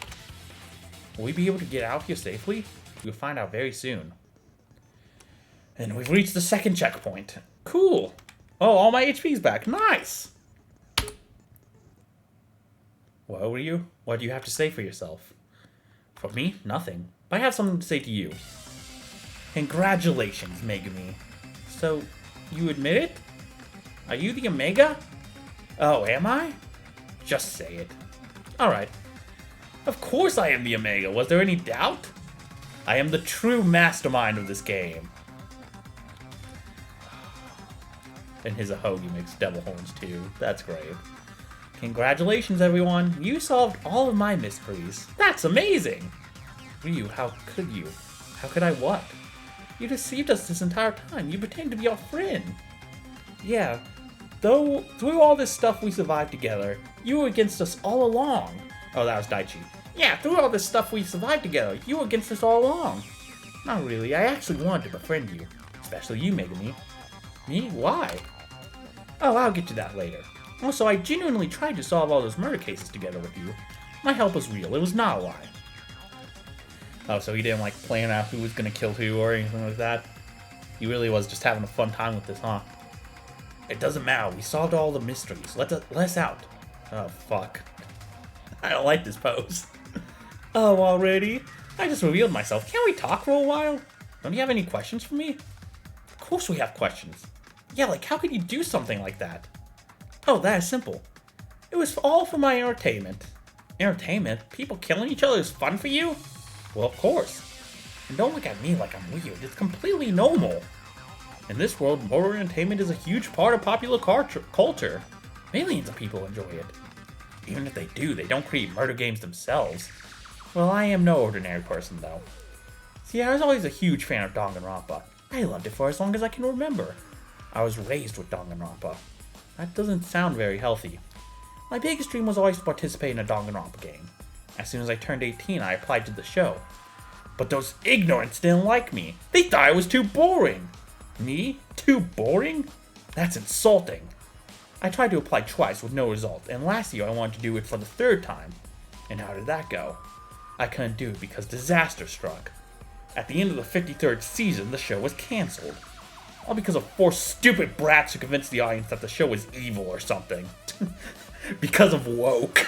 Speaker 1: Will we be able to get out here safely? We'll find out very soon. And we've reached the second checkpoint. Cool. Oh, all my HP's back. Nice. Well, Ryu, what do you have to say for yourself? For me, nothing. But I have something to say to you. Congratulations, Megumi. So, you admit it? Are you the Omega? Oh, am I? Just say it. Alright. Of course I am the Omega. Was there any doubt? I am the true mastermind of this game. And his Ahogi makes devil horns too. That's great. Congratulations, everyone. You solved all of my mysteries. That's amazing. Ryu, how could you? How could I what? You deceived us this entire time. You pretended to be our friend. Yeah, though through all this stuff we survived together, you were against us all along. Oh, that was Daichi. Yeah, through all this stuff we survived together, you were against us all along. Not really. I actually wanted to befriend you. Especially you, Megami. Me? Why? Oh, I'll get to that later. Also, I genuinely tried to solve all those murder cases together with you. My help was real. It was not a lie. Oh, so he didn't like plan out who was gonna kill who or anything like that? He really was just having a fun time with this, huh? It doesn't matter. We solved all the mysteries. Let us out. Oh, fuck. I don't like this pose. Oh, already? I just revealed myself. Can't we talk for a while? Don't you have any questions for me? Of course we have questions. Yeah, like how could you do something like that? Oh, that is simple. It was all for my entertainment. Entertainment? People killing each other is fun for you? Well, of course. And don't look at me like I'm weird. It's completely normal. In this world, murder entertainment is a huge part of popular culture. Millions of people enjoy it. Even if they do, they don't create murder games themselves. Well, I am no ordinary person, though. See, I was always a huge fan of Danganronpa. I loved it for as long as I can remember. I was raised with Danganronpa. That doesn't sound very healthy. My biggest dream was always to participate in a Danganronpa game. As soon as I turned 18, I applied to the show. But those ignorants didn't like me. They thought I was too boring. Me? Too boring? That's insulting. I tried to apply twice with no result, and last year I wanted to do it for the third time. And how did that go? I couldn't do it because disaster struck. At the end of the 53rd season, the show was cancelled. All because of 4 stupid brats who convinced the audience that the show was evil or something. Because of woke.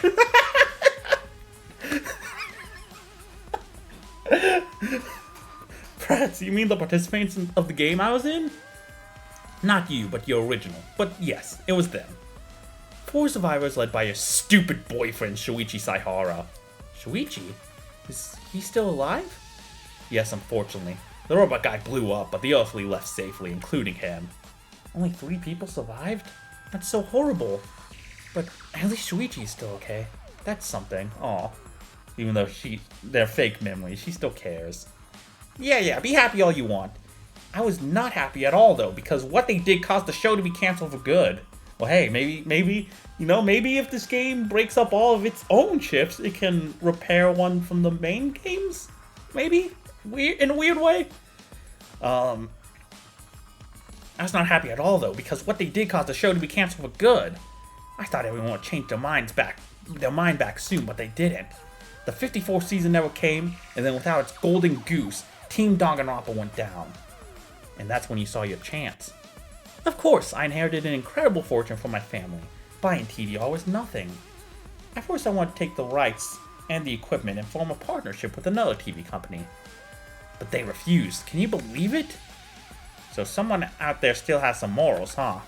Speaker 1: Brats, you mean the participants of the game I was in? Not you, but your original. But yes, it was them. 4 survivors led by your stupid boyfriend, Shuichi Saihara. Shuichi? Is he still alive? Yes, unfortunately. The robot guy blew up, but the other 3 left safely, including him. Only 3 people survived? That's so horrible. But at least Shuichi's still okay. That's something. Aw. Even though they're fake memories, she still cares. Yeah, be happy all you want. I was not happy at all, though, because what they did caused the show to be canceled for good. Well, hey, maybe if this game breaks up all of its own chips, it can repair one from the main games? Maybe? In a weird way? I was not happy at all, though, because what they did caused the show to be canceled for good. I thought everyone would change their mind back soon, but they didn't. The 54th season never came, and then without its golden goose, Team Danganronpa went down. And that's when you saw your chance. Of course, I inherited an incredible fortune from my family. Buying TDR was nothing. At first I wanted to take the rights and the equipment and form a partnership with another TV company. But they refused. Can you believe it? So someone out there still has some morals, huh?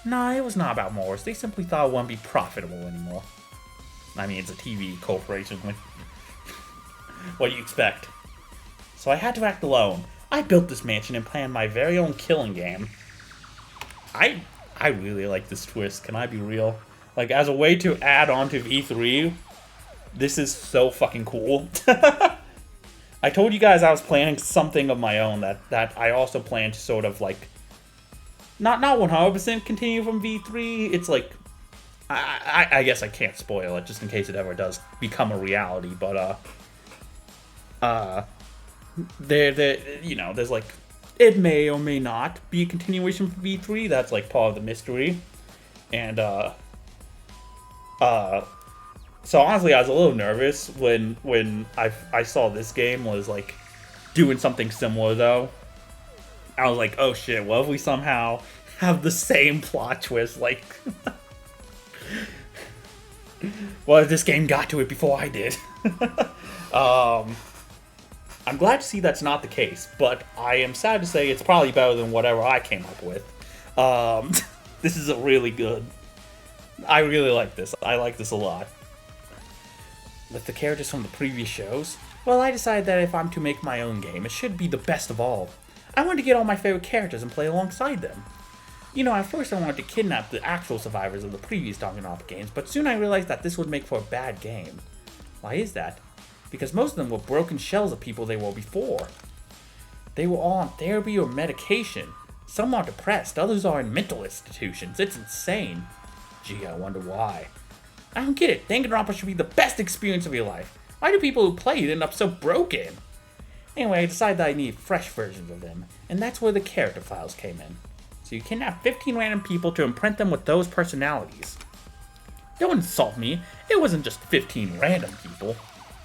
Speaker 1: Nah, it was not about morals. They simply thought it wouldn't be profitable anymore. I mean, it's a TV corporation. What do you expect? So I had to act alone. I built this mansion and planned my very own killing game. I really like this twist, can I be real? Like, as a way to add on to V3, this is so fucking cool. I told you guys I was planning something of my own that I also plan to sort of, like, not 100% continue from V3. It's like, I guess I can't spoil it just in case it ever does become a reality, but, there's like, it may or may not be a continuation from V3. That's like part of the mystery. And, so honestly, I was a little nervous when I saw this game was like doing something similar though. I was like, oh shit, what if we somehow have the same plot twist? Like, well, if this game got to it before I did. I'm glad to see that's not the case, but I am sad to say it's probably better than whatever I came up with. This is a really good. I really like this. I like this a lot. With the characters from the previous shows, well, I decided that if I'm to make my own game, it should be the best of all. I wanted to get all my favorite characters and play alongside them. At first I wanted to kidnap the actual survivors of the previous Danganronpa games, but soon I realized that this would make for a bad game. Why is that? Because most of them were broken shells of people they were before. They were all on therapy or medication. Some are depressed, others are in mental institutions. It's insane. Gee, I wonder why. I don't get it. Danganronpa should be the best experience of your life. Why do people who play it end up so broken? Anyway, I decided that I need fresh versions of them, and that's where the character files came in. So you kidnap 15 random people to imprint them with those personalities. Don't insult me. It wasn't just 15 random people.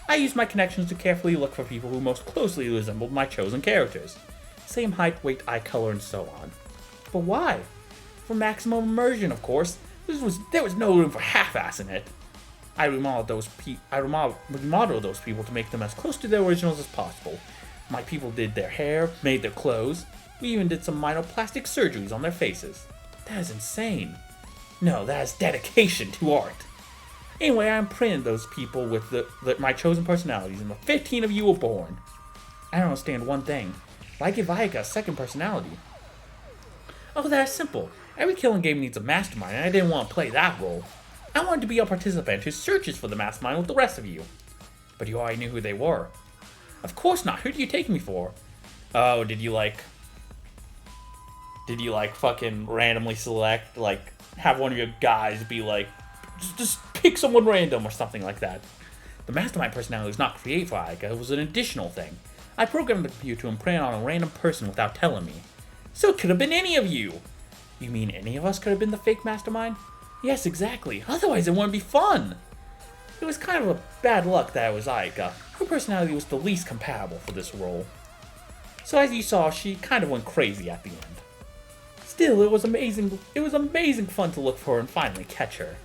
Speaker 1: I used my connections to carefully look for people who most closely resembled my chosen characters. Same height, weight, eye color, and so on. But why? For maximum immersion, of course. There was no room for half-assing it. I remodeled those people to make them as close to their originals as possible. My people did their hair, made their clothes. We even did some minor plastic surgeries on their faces. That is insane. No, that is dedication to art. Anyway, I imprinted those people with my chosen personalities, and the 15 of you were born. I don't understand one thing. Why give Ayaka a second personality? Oh, that's simple. Every killing game needs a mastermind, and I didn't want to play that role. I wanted to be a participant who searches for the mastermind with the rest of you. But you already knew who they were. Of course not. Who do you take me for? Oh, did you fucking randomly select, have one of your guys be like, just pick someone random or something like that. The mastermind personality was not created for Ayaka, it was an additional thing. I programmed the computer to imprint on a random person without telling me. So it could have been any of you. You mean any of us could have been the fake mastermind? Yes, exactly. Otherwise it wouldn't be fun. It was kind of a bad luck that it was Ayaka. Her personality was the least compatible for this role. So as you saw, she kind of went crazy at the end. Still, it was amazing fun to look for her and finally catch her.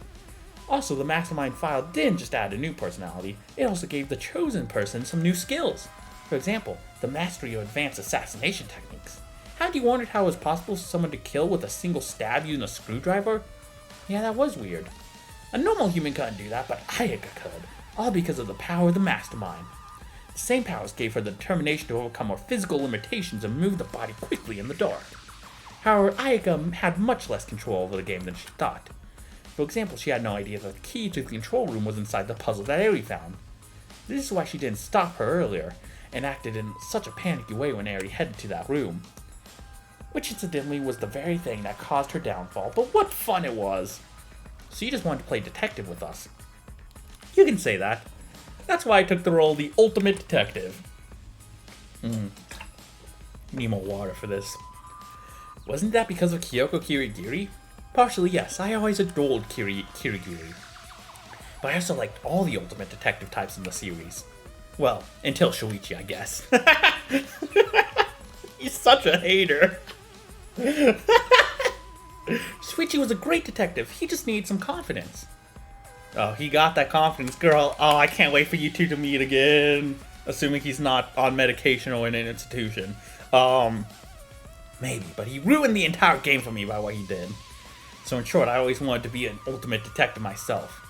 Speaker 1: Also, the mastermind file didn't just add a new personality, it also gave the chosen person some new skills. For example, the mastery of advanced assassination techniques. Had you wondered how it was possible for someone to kill with a single stab using a screwdriver? Yeah, that was weird. A normal human couldn't do that, but Ayaka could, all because of the power of the mastermind. The same powers gave her the determination to overcome her physical limitations and move the body quickly in the dark. However, Ayaka had much less control over the game than she thought. For example, she had no idea that the key to the control room was inside the puzzle that Eri found. This is why she didn't stop her earlier, and acted in such a panicky way when Eri headed to that room. Which incidentally was the very thing that caused her downfall, but what fun it was! So you just wanted to play detective with us. You can say that. That's why I took the role of the ultimate detective. Need more water for this. Wasn't that because of Kyoko Kirigiri? Partially, yes. I always adored Kirigiri. But I also liked all the ultimate detective types in the series. Well, until Shuichi, I guess. He's such a hater. Shuichi was a great detective. He just needed some confidence. Oh, he got that confidence, girl. Oh, I can't wait for you two to meet again. Assuming he's not on medication or in an institution. Maybe, but he ruined the entire game for me by what he did. So in short, I always wanted to be an ultimate detective myself.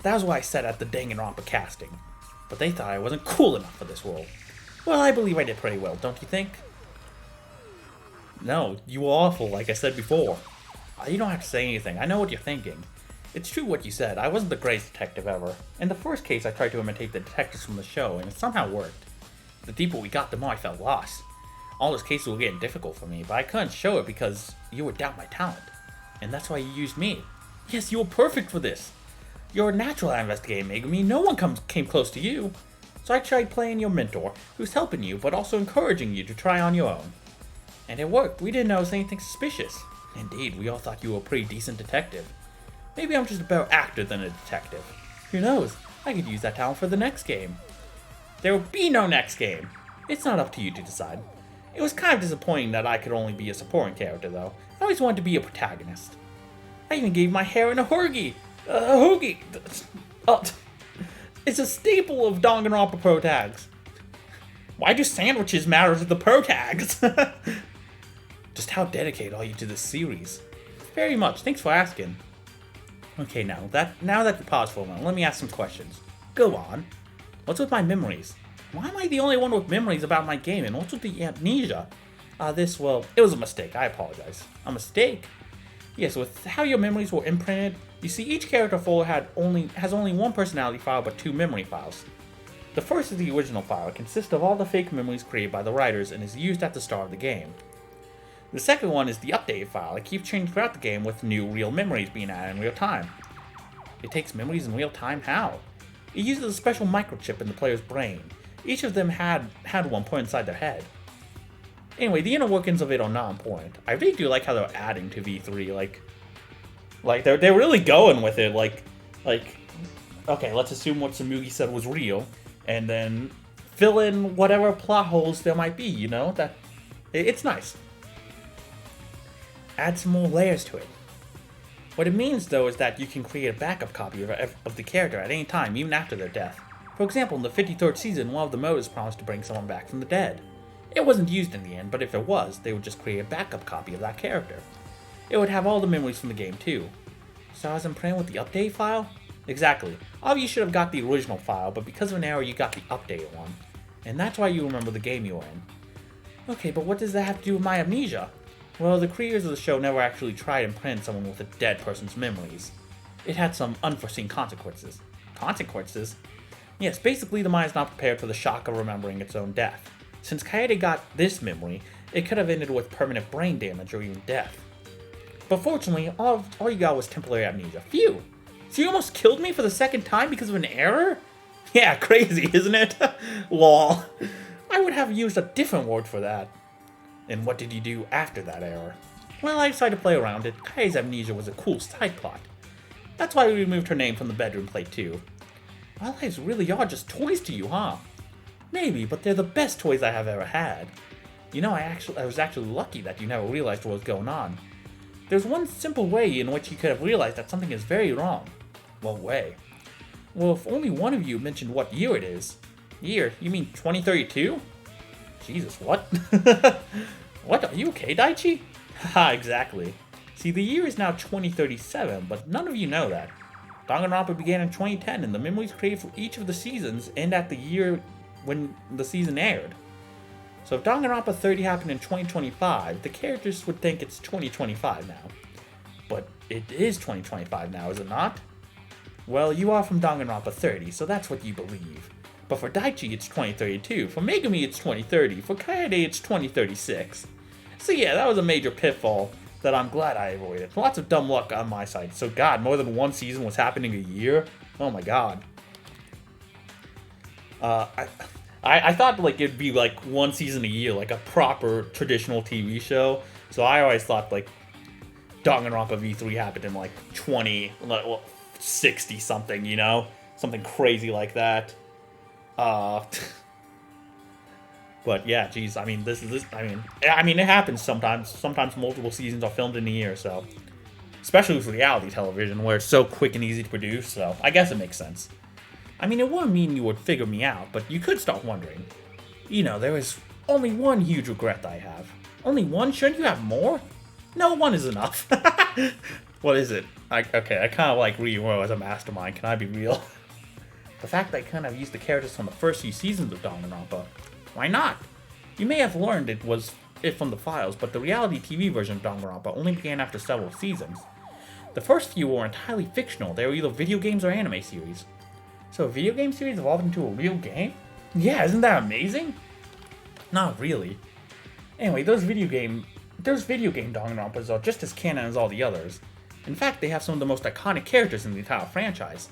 Speaker 1: That was what I said at the Danganronpa casting. But they thought I wasn't cool enough for this role. Well, I believe I did pretty well, don't you think? No, you were awful, like I said before. You don't have to say anything, I know what you're thinking. It's true what you said, I wasn't the greatest detective ever. In the first case, I tried to imitate the detectives from the show, and it somehow worked. The deeper we got, the more I felt lost. All those cases were getting difficult for me, but I couldn't show it because you would doubt my talent. And that's why you used me. Yes, you were perfect for this. You're a natural at investigating, Megumi. No one came close to you. So I tried playing your mentor, who's helping you, but also encouraging you to try on your own. And it worked. We didn't notice anything suspicious. Indeed, we all thought you were a pretty decent detective. Maybe I'm just a better actor than a detective. Who knows? I could use that talent for the next game. There will be no next game. It's not up to you to decide. It was kind of disappointing that I could only be a supporting character, though. I always wanted to be a protagonist. I even gave my hair in a hoagie. It's a staple of Danganronpa pro tags. Why do sandwiches matter to the pro tags? Just how dedicated are you to this series? Very much. Thanks for asking. Okay, now that you paused for a moment, let me ask some questions. Go on. What's with my memories? Why am I the only one with memories about my game, and what's with the amnesia? It was a mistake. I apologize. A mistake? Yes, with how your memories were imprinted, you see each character folder has only one personality file but two memory files. The first is the original file. It consists of all the fake memories created by the writers and is used at the start of the game. The second one is the updated file. It keeps changing throughout the game with new real memories being added in real time. It takes memories in real time? How? It uses a special microchip in the player's brain. Each of them had one put inside their head. Anyway, the inner workings of it are not important. I really do like how they're adding to V3, like they're really going with it, like, okay, let's assume what Samugi said was real, and then fill in whatever plot holes there might be, you know? It's nice. Add some more layers to it. What it means, though, is that you can create a backup copy of the character at any time, even after their death. For example, in the 53rd season, one of the motives promised to bring someone back from the dead. It wasn't used in the end, but if it was, they would just create a backup copy of that character. It would have all the memories from the game too. So I was imprinted with the update file? Exactly. All you should have got the original file, but because of an error you got the updated one. And that's why you remember the game you were in. Okay, but what does that have to do with my amnesia? Well, the creators of the show never actually tried to imprint someone with a dead person's memories. It had some unforeseen consequences. Consequences? Yes, basically the mind is not prepared for the shock of remembering its own death. Since Kaede got this memory, it could have ended with permanent brain damage or even death. But fortunately, all you got was temporary amnesia. Phew! So you almost killed me for the second time because of an error? Yeah, crazy, isn't it? Lol. I would have used a different word for that. And what did you do after that error? Well, I decided to play around it. Kaede's amnesia was a cool side plot. That's why we removed her name from the bedroom plate too. Our lives really are just toys to you, huh? Maybe, but they're the best toys I have ever had. You know, I was actually lucky that you never realized what was going on. There's one simple way in which you could have realized that something is very wrong. What way? Well, if only one of you mentioned what year it is. Year? You mean 2032? Jesus, what? What? Are you okay, Daichi? Haha, exactly. See, the year is now 2037, but none of you know that. Danganronpa began in 2010, and the memories created for each of the seasons end at the year when the season aired. So if Danganronpa 30 happened in 2025, the characters would think it's 2025 now. But it is 2025 now, is it not? Well, you are from Danganronpa 30, so that's what you believe. But for Daichi, it's 2032. For Megumi, it's 2030. For Kaede, it's 2036. So yeah, that was a major pitfall that I'm glad I avoided. Lots of dumb luck on my side. So god, more than one season was happening a year? Oh my god. I thought like it'd be like one season a year, like a proper traditional TV show. So I always thought like Danganronpa V3 happened in like 60 something, you know? Something crazy like that. But yeah, geez, I mean, I mean, it happens sometimes. Sometimes multiple seasons are filmed in a year, so. Especially with reality television, where it's so quick and easy to produce, so I guess it makes sense. I mean, it wouldn't mean you would figure me out, but you could start wondering. You know, there is only one huge regret that I have. Only one? Shouldn't you have more? No, one is enough. What is it? Okay, I kind of like Ryuo as a mastermind, can I be real? The fact that I kind of used the characters from the first few seasons of Danganronpa. Why not? You may have learned it from the files, but the reality TV version of Danganronpa only began after several seasons. The first few were entirely fictional. They were either video games or anime series. So a video game series evolved into a real game? Yeah, isn't that amazing? Not really. Anyway, those video game Danganronpas are just as canon as all the others. In fact, they have some of the most iconic characters in the entire franchise.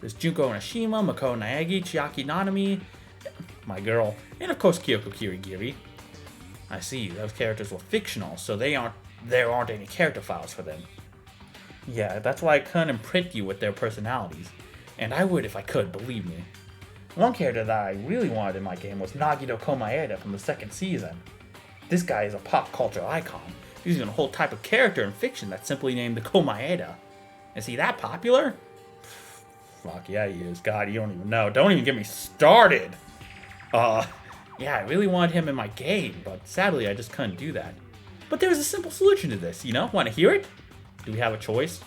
Speaker 1: There's Junko Onishima, Makoto Naegi, Chiaki Nanami, my girl, and of course Kyoko Kirigiri. I see, those characters were fictional, so there aren't any character files for them. Yeah, that's why I couldn't imprint you with their personalities. And I would if I could, believe me. One character that I really wanted in my game was Nagito Komaeda from the second season. This guy is a pop culture icon. He's even a whole type of character in fiction that's simply named the Komaeda. Is he that popular? Fuck yeah he is. God, you don't even know. Don't even get me started! Yeah, I really wanted him in my game, but sadly I just couldn't do that. But there's a simple solution to this, you know? Want to hear it? Do we have a choice?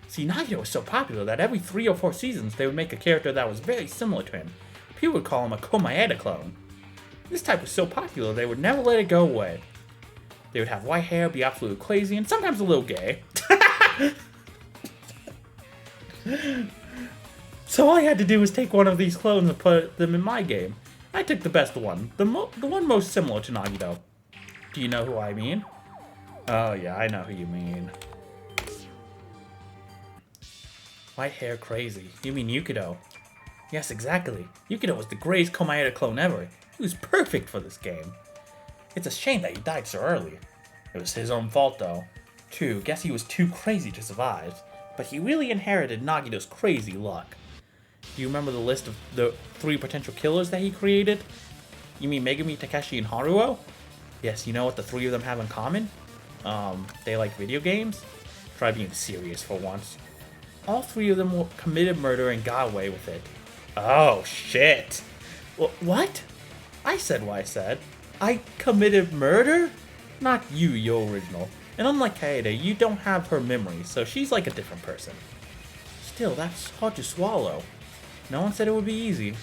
Speaker 1: See, Nagito was so popular that every 3 or 4 seasons they would make a character that was very similar to him. People would call him a Komaeda clone. This type was so popular they would never let it go away. They would have white hair, be absolutely crazy, and sometimes a little gay. So all I had to do was take one of these clones and put them in my game. I took the best one, the one most similar to Nagito. Do you know who I mean? Oh yeah, I know who you mean. White hair crazy. You mean Yukido? Yes, exactly. Yukido was the greatest Komaeda clone ever. He was perfect for this game. It's a shame that he died so early. It was his own fault though. True, guess he was too crazy to survive. But he really inherited Nagito's crazy luck. Do you remember the list of the 3 potential killers that he created? You mean Megumi, Takeshi, and Haruo? Yes, you know what the 3 of them have in common? They like video games? Try being serious for once. All 3 of them committed murder and got away with it. Oh, shit. What? I said what I said. I committed murder? Not you, your original. And unlike Kaede, you don't have her memory, so she's like a different person. Still, that's hard to swallow. No one said it would be easy.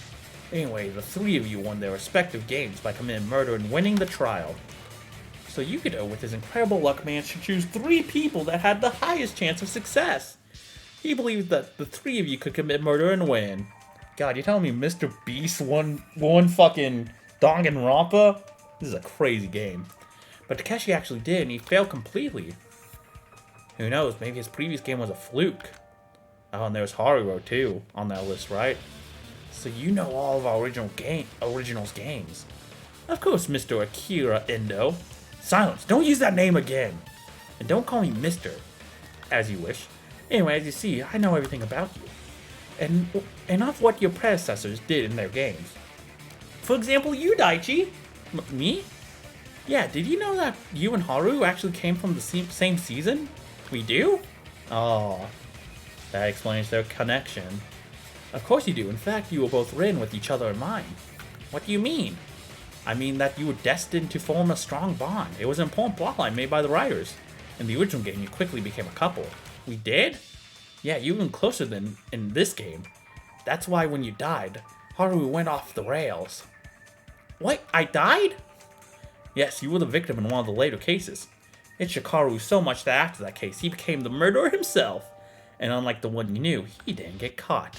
Speaker 1: Anyway, the 3 of you won their respective games by committing murder and winning the trial. So Yukido, with his incredible luck, managed to choose 3 people that had the highest chance of success. He believed that the 3 of you could commit murder and win. God, you're telling me Mr. Beast won fucking Danganronpa? This is a crazy game. But Takeshi actually did, and he failed completely. Who knows, maybe his previous game was a fluke. Oh, and there's Haruo too on that list, right? So you know all of our originals games. Of course, Mr. Akira Endo. Silence, don't use that name again. And don't call me Mr. As you wish. Anyway, as you see, I know everything about you. And of what your predecessors did in their games. For example, you, Daichi. Me? Yeah, did you know that you and Haru actually came from the same season? We do? Oh, that explains their connection. Of course you do. In fact, you were both written with each other in mind. What do you mean? I mean that you were destined to form a strong bond. It was an important plotline made by the writers. In the original game, you quickly became a couple. We did? Yeah, you even closer than in this game. That's why when you died, Haru went off the rails. What? I died? Yes, you were the victim in one of the later cases. It shook Haru so much that after that case, he became the murderer himself. And unlike the one you knew, he didn't get caught.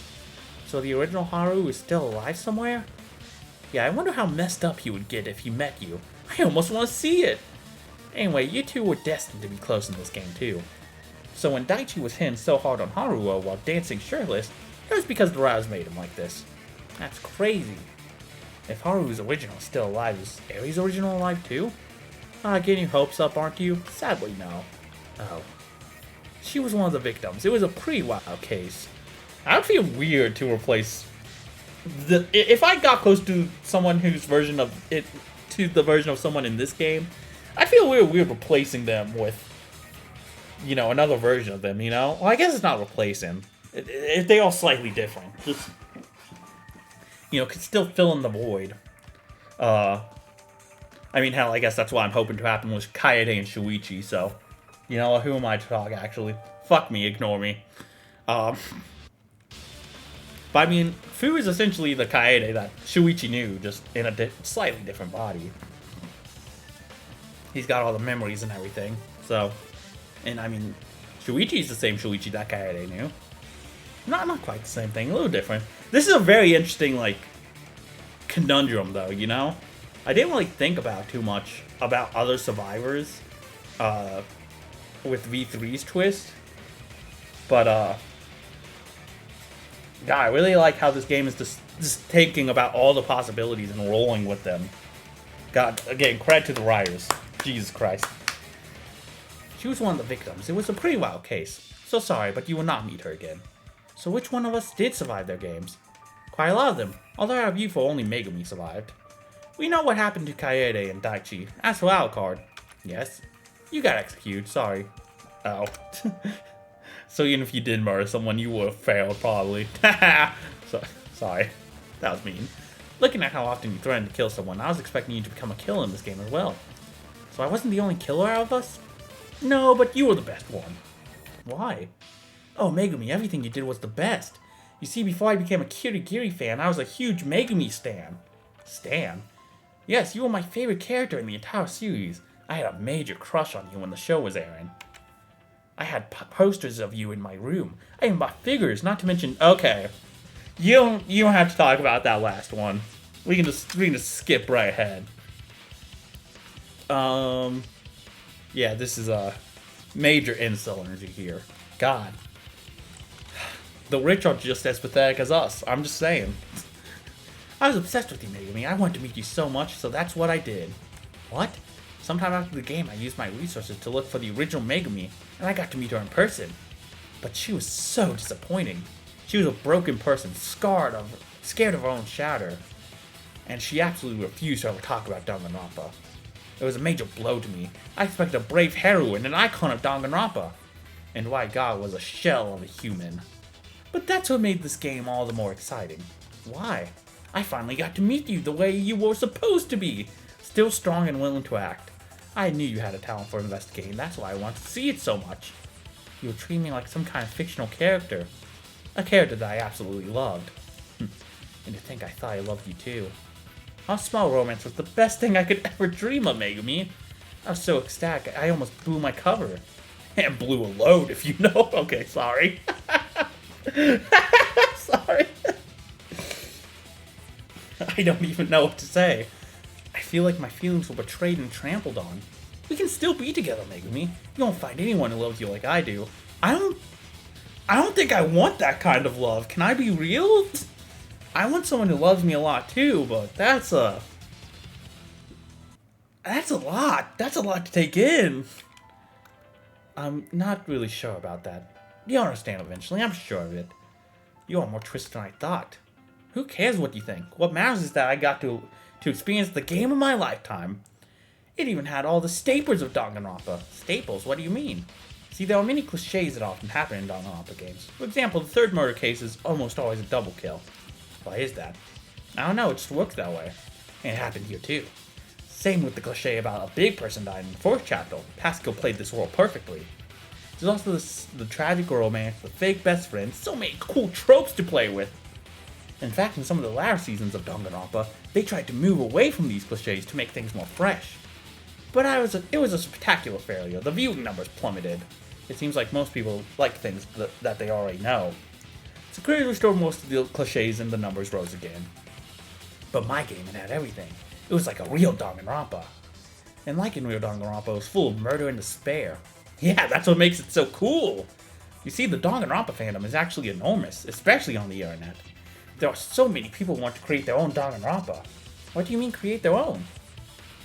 Speaker 1: So the original Haru is still alive somewhere? Yeah, I wonder how messed up he would get if he met you. I almost want to see it! Anyway, you two were destined to be close in this game too. So when Daichi was hitting so hard on Haruo while dancing shirtless, it was because the writers made him like this. That's crazy. If Haru's original is still alive, is Eri's original alive too? Getting your hopes up, aren't you? Sadly, no. Oh. She was one of the victims. It was a pretty wild case. I would feel weird to replace if I got close to someone whose version of it, to the version of someone in this game, I feel weird replacing them with, you know, another version of them, you know? Well, I guess it's not replacing. They're all slightly different. Just, you know, could still fill in the void. I mean, hell, I guess that's what I'm hoping to happen with Kaede and Shuichi, so, you know, who am I to talk, actually? Fuck me, ignore me. But I mean, Fu is essentially the Kaede that Shuichi knew, just in a slightly different body. He's got all the memories and everything, so, and I mean, Shuichi's the same Shuichi that Kaede knew. Not quite the same thing, a little different. This is a very interesting, like, conundrum, though, you know? I didn't really think about too much about other survivors, with V3's twist, but, yeah, I really like how this game is just thinking about all the possibilities and rolling with them. God, again, credit to the writers. Jesus Christ. She was one of the victims. It was a pretty wild case. So sorry, but you will not meet her again. So which one of us did survive their games? Quite a lot of them, although out of you for only Megumi survived. We know what happened to Kaede and Daichi. As for Alucard, yes, you got executed, sorry. Oh. So even if you did murder someone, you would have failed, probably. Sorry. That was mean. Looking at how often you threatened to kill someone, I was expecting you to become a killer in this game as well. So I wasn't the only killer out of us? No, but you were the best one. Why? Oh, Megumi, everything you did was the best. You see, before I became a Kirigiri fan, I was a huge Megumi stan. Stan? Yes, you were my favorite character in the entire series. I had a major crush on you when the show was airing. I had posters of you in my room. I even bought figures, not to mention... Okay. You don't have to talk about that last one. We can just skip right ahead. Yeah, this is a major incel energy here. God. The rich are just as pathetic as us. I'm just saying. I was obsessed with you, Megumi. I wanted to meet you so much, so that's what I did. What? Sometime after the game, I used my resources to look for the original Megumi, and I got to meet her in person. But she was so disappointing. She was a broken person, scared of her own shadow. And she absolutely refused to ever talk about Danganronpa. It was a major blow to me. I expected a brave heroine, an icon of Danganronpa. And why God was a shell of a human. But that's what made this game all the more exciting. Why? I finally got to meet you the way you were supposed to be. Still strong and willing to act. I knew you had a talent for investigating, that's why I wanted to see it so much. You were treating me like some kind of fictional character. A character that I absolutely loved. And to think I thought I loved you too. Our small romance was the best thing I could ever dream of, Megumi. I was so ecstatic, I almost blew my cover. And blew a load, if you know. Okay, sorry. Sorry. I don't even know what to say. I feel like my feelings were betrayed and trampled on. We can still be together, Megumi. You won't find anyone who loves you like I do. I don't think I want that kind of love. Can I be real? I want someone who loves me a lot too, but that's a lot. That's a lot to take in. I'm not really sure about that. You'll understand eventually, I'm sure of it. You are more twisted than I thought. Who cares what you think? What matters is that I got to experience the game of my lifetime. It even had all the staples of Danganronpa. Staples? What do you mean? See, there are many cliches that often happen in Danganronpa games. For example, the third murder case is almost always a double kill. Why is that? I don't know, it just works that way. And it happened here too. Same with the cliche about a big person dying in the fourth chapter. Pascal played this role perfectly. There's also the tragic romance, the fake best friend, so many cool tropes to play with. In fact, in some of the latter seasons of Danganronpa, they tried to move away from these cliches to make things more fresh. But it was a spectacular failure. The viewing numbers plummeted. It seems like most people like things that they already know. So Security restored most of the cliches and the numbers rose again. But my game, it had everything. It was like a real Danganronpa. And like in real Danganronpa, it was full of murder and despair. Yeah, that's what makes it so cool. You see, the Danganronpa fandom is actually enormous, especially on the internet. There are so many people who want to create their own Danganronpa. What do you mean create their own?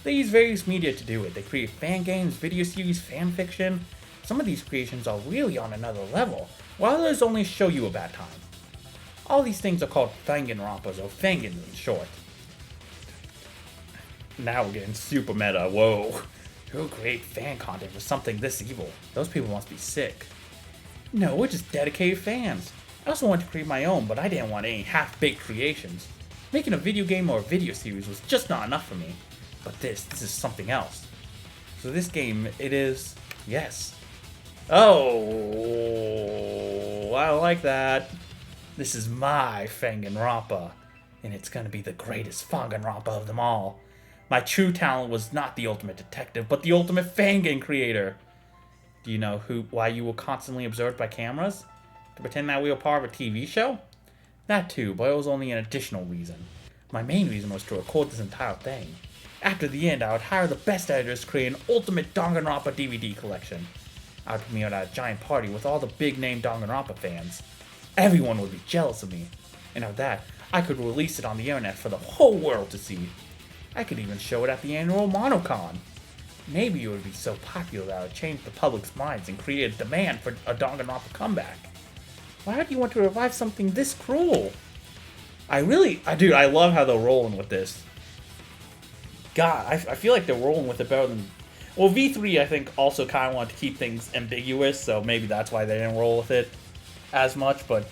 Speaker 1: They use various media to do it. They create fan games, video series, fan fiction. Some of these creations are really on another level, while others only show you a bad time. All these things are called Danganronpas, or fangans in short. Now we're getting super meta, whoa. Who create fan content for something this evil? Those people must be sick. No, we're just dedicated fans. I also wanted to create my own, but I didn't want any half-baked creations. Making a video game or a video series was just not enough for me. But this is something else. So this game, it is... yes. Oh, I like that. This is my Danganronpa, and it's gonna be the greatest Danganronpa of them all. My true talent was not the ultimate detective, but the ultimate Fangan creator. Do you know why you were constantly observed by cameras? To pretend that we were part of a TV show? That too, but it was only an additional reason. My main reason was to record this entire thing. After the end, I would hire the best editors to create an ultimate Danganronpa DVD collection. I would premiere it at a giant party with all the big-name Danganronpa fans. Everyone would be jealous of me. And of that, I could release it on the internet for the whole world to see. I could even show it at the annual Monocon. Maybe it would be so popular that it would change the public's minds and create a demand for a Danganronpa comeback. Why do you want to revive something this cruel? I love how they're rolling with this. God, I feel like they're rolling with it better than... Well, V3, I think, also kind of wanted to keep things ambiguous, so maybe that's why they didn't roll with it as much, but...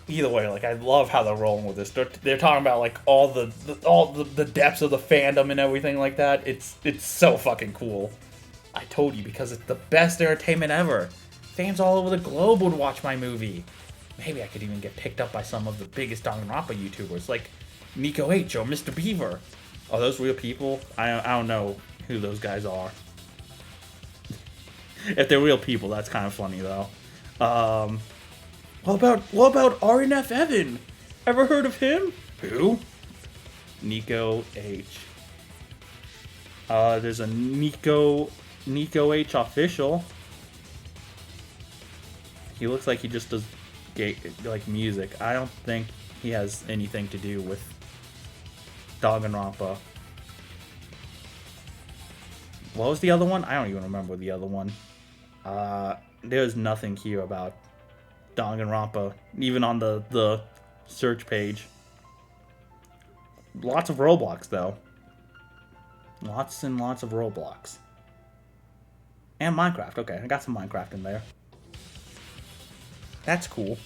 Speaker 1: either way, like, I love how they're rolling with this. They're talking about, like, all the depths of the fandom and everything like that. It's so fucking cool. I told you, because it's the best entertainment ever. Fans all over the globe would watch my movie. Maybe I could even get picked up by some of the biggest Danganronpa YouTubers, like Nico H or Mr. Beaver. Are those real people? I don't know who those guys are. If they're real people, that's kind of funny though. What about RNF Evan? Ever heard of him? Who? Nico H. There's a Nico H official. He looks like he just does like music. I don't think he has anything to do with Danganronpa. What was the other one? I don't even remember the other one. There's nothing here about Danganronpa, even on the search page. Lots of Roblox, though. Lots and lots of Roblox. And Minecraft. Okay, I got some Minecraft in there. That's cool.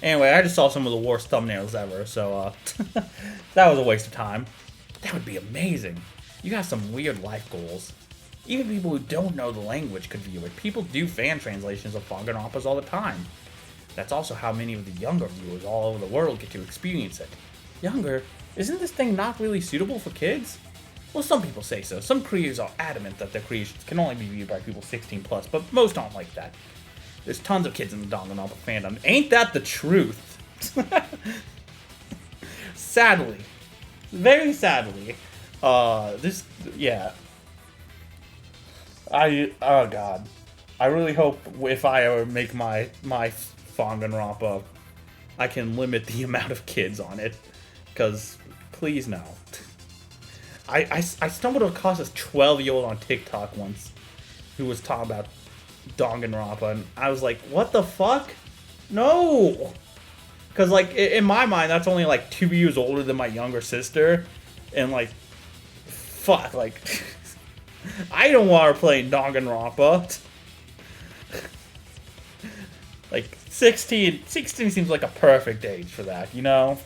Speaker 1: Anyway, I just saw some of the worst thumbnails ever, so that was a waste of time. That would be amazing. You got some weird life goals. Even people who don't know the language could view it. People do fan translations of Danganronpas all the time. That's also how many of the younger viewers all over the world get to experience it. Younger? Isn't this thing not really suitable for kids? Well, some people say so. Some creators are adamant that their creations can only be viewed by people 16 plus, but most aren't like that. There's tons of kids in the Danganronpa fandom. Ain't that the truth? Sadly. Very sadly. Yeah. Oh god. I really hope if I ever make my Danganronpa, I can limit the amount of kids on it. Because, please no. I stumbled across this 12-year-old on TikTok once who was talking about Danganronpa, and I was like, what the fuck? No! Because, like, in my mind, that's only, like, 2 years older than my younger sister, and, like, fuck, like, I don't want her playing Danganronpa. Like, 16 seems like a perfect age for that, you know?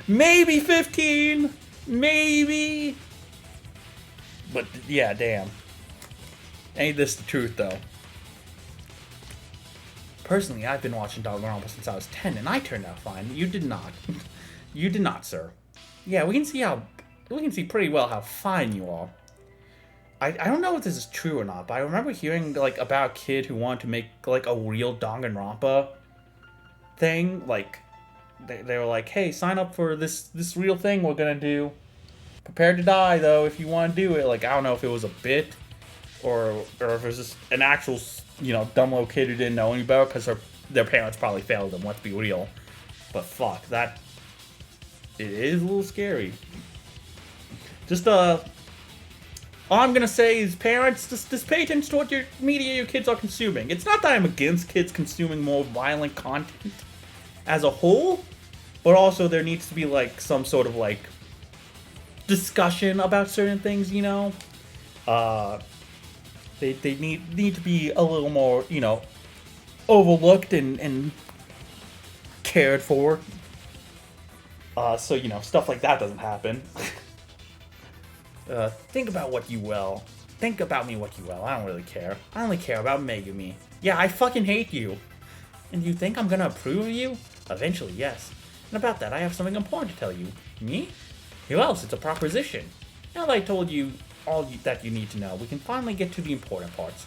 Speaker 1: Maybe 15, maybe. But, yeah, damn. Ain't this the truth, though? Personally, I've been watching Danganronpa since I was 10, and I turned out fine. You did not. You did not, sir. Yeah, we can see pretty well how fine you are. I don't know if this is true or not, but I remember hearing, like, about a kid who wanted to make, like, a real Danganronpa thing. Like, they were like, hey, sign up for this real thing we're gonna do. Prepare to die, though, if you want to do it. Like, I don't know if it was a bit, or if it was just an actual, you know, dumb little kid who didn't know any better, because their parents probably failed them, let's be real. But fuck, it is a little scary. Just, all I'm gonna say is, parents, just pay attention to what your media your kids are consuming. It's not that I'm against kids consuming more violent content as a whole, but also there needs to be, like, some sort of, like, discussion about certain things, you know? They need to be a little more, you know, overlooked and cared for. So, you know, stuff like that doesn't happen. Think about what you will. Think about me what you will. I don't really care. I only care about Megumi. Yeah, I fucking hate you. And you think I'm gonna approve of you? Eventually, yes. And about that, I have something important to tell you. Me? Who else? It's a proposition. Now that I told you all that you need to know, we can finally get to the important parts.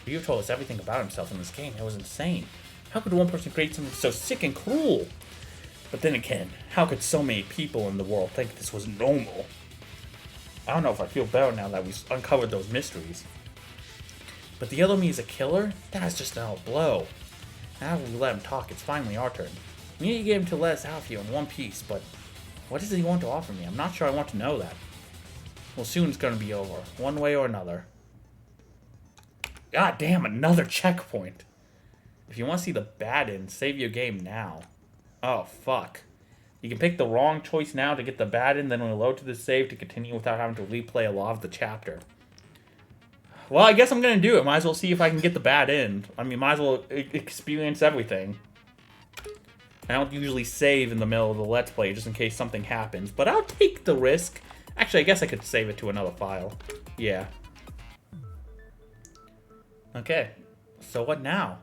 Speaker 1: Ryu told us everything about himself in this game. It was insane. How could one person create something so sick and cruel? But then again, how could so many people in the world think this was normal? I don't know if I feel better now that we've uncovered those mysteries. But the other me is a killer? That's just another blow. Now that we let him talk, it's finally our turn. We need to get him to let us out here in one piece, but what does he want to offer me? I'm not sure I want to know that. Well, soon it's going to be over, one way or another. God damn, another checkpoint. If you want to see the bad end, save your game now. Oh, fuck. You can pick the wrong choice now to get the bad end, then reload to the save to continue without having to replay a lot of the chapter. Well, I guess I'm going to do it. Might as well see if I can get the bad end. I mean, might as well experience everything. I don't usually save in the middle of the Let's Play just in case something happens, but I'll take the risk. Actually, I guess I could save it to another file. Yeah. Okay. So what now?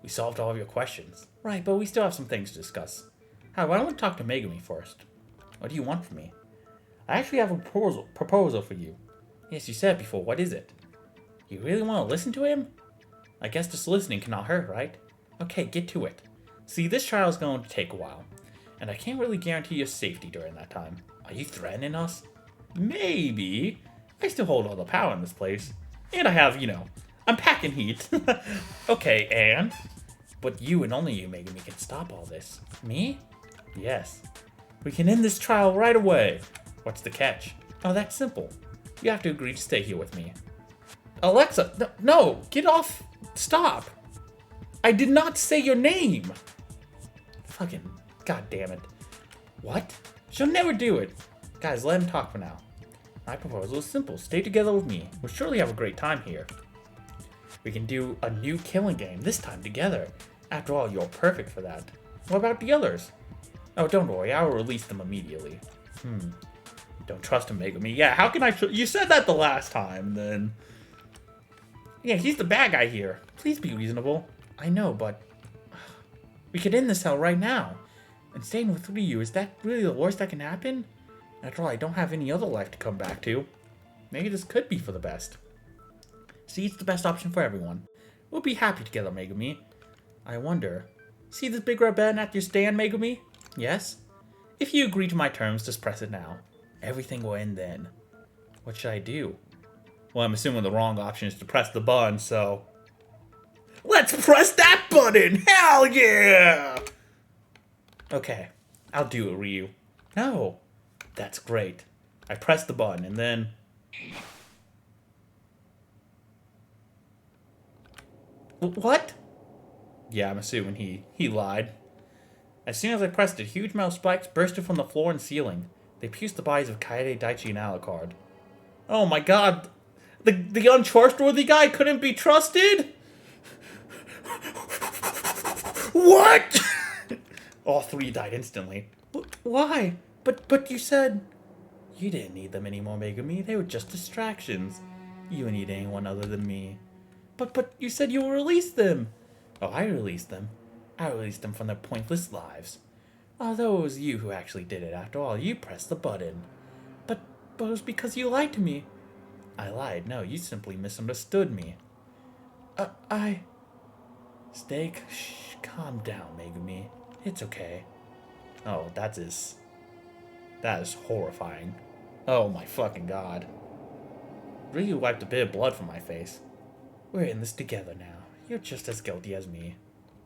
Speaker 1: We solved all of your questions. Right, but we still have some things to discuss. Hi, why don't we talk to Megumi first? What do you want from me? I actually have a proposal for you. Yes, you said before. What is it? You really want to listen to him? I guess just listening cannot hurt, right? Okay, get to it. See, this trial is going to take a while, and I can't really guarantee your safety during that time. Are you threatening us? Maybe. I still hold all the power in this place. And I have, I'm packing heat. Okay, and? But you and only you, Megumi, can stop all this. Me? Yes. We can end this trial right away. What's the catch? Oh, that's simple. You have to agree to stay here with me. Alexa, no, get off. Stop. I did not say your name. Fucking, god damn it. What? She'll never do it. Guys, let him talk for now. My proposal is simple. Stay together with me. We'll surely have a great time here. We can do a new killing game, this time together. After all, you're perfect for that. What about the others? Oh, don't worry. I will release them immediately. Don't trust him, Megumi. Yeah, how can I you said that the last time, then. Yeah, he's the bad guy here. Please be reasonable. I know, but we could end this hell right now. And staying with Ryu, is that really the worst that can happen? After all, I don't have any other life to come back to. Maybe this could be for the best. See, it's the best option for everyone. We'll be happy together, Megumi. I wonder. See this big red button at your stand, Megumi? Yes? If you agree to my terms, just press it now. Everything will end then. What should I do? Well, I'm assuming the wrong option is to press the button, so... Let's press that button! Hell yeah! Okay, I'll do it, Ryu. No. That's great. I press the button, and then... What? Yeah, I'm assuming he lied. As soon as I pressed it, huge metal spikes bursted from the floor and ceiling. They pierced the bodies of Kaede, Daichi, and Alucard. Oh my god! The untrustworthy guy couldn't be trusted? What? All three died instantly. Why? But you said... You didn't need them anymore, Megumi. They were just distractions. You don't need anyone other than me. But you said you will release them. Oh, I released them. I released them from their pointless lives. Although it was you who actually did it. After all, you pressed the button. But it was because you lied to me. I lied. No, you simply misunderstood me. Shh, calm down, Megumi. It's okay. Oh, that is horrifying. Oh my fucking god. Ryu wiped a bit of blood from my face. We're in this together now. You're just as guilty as me.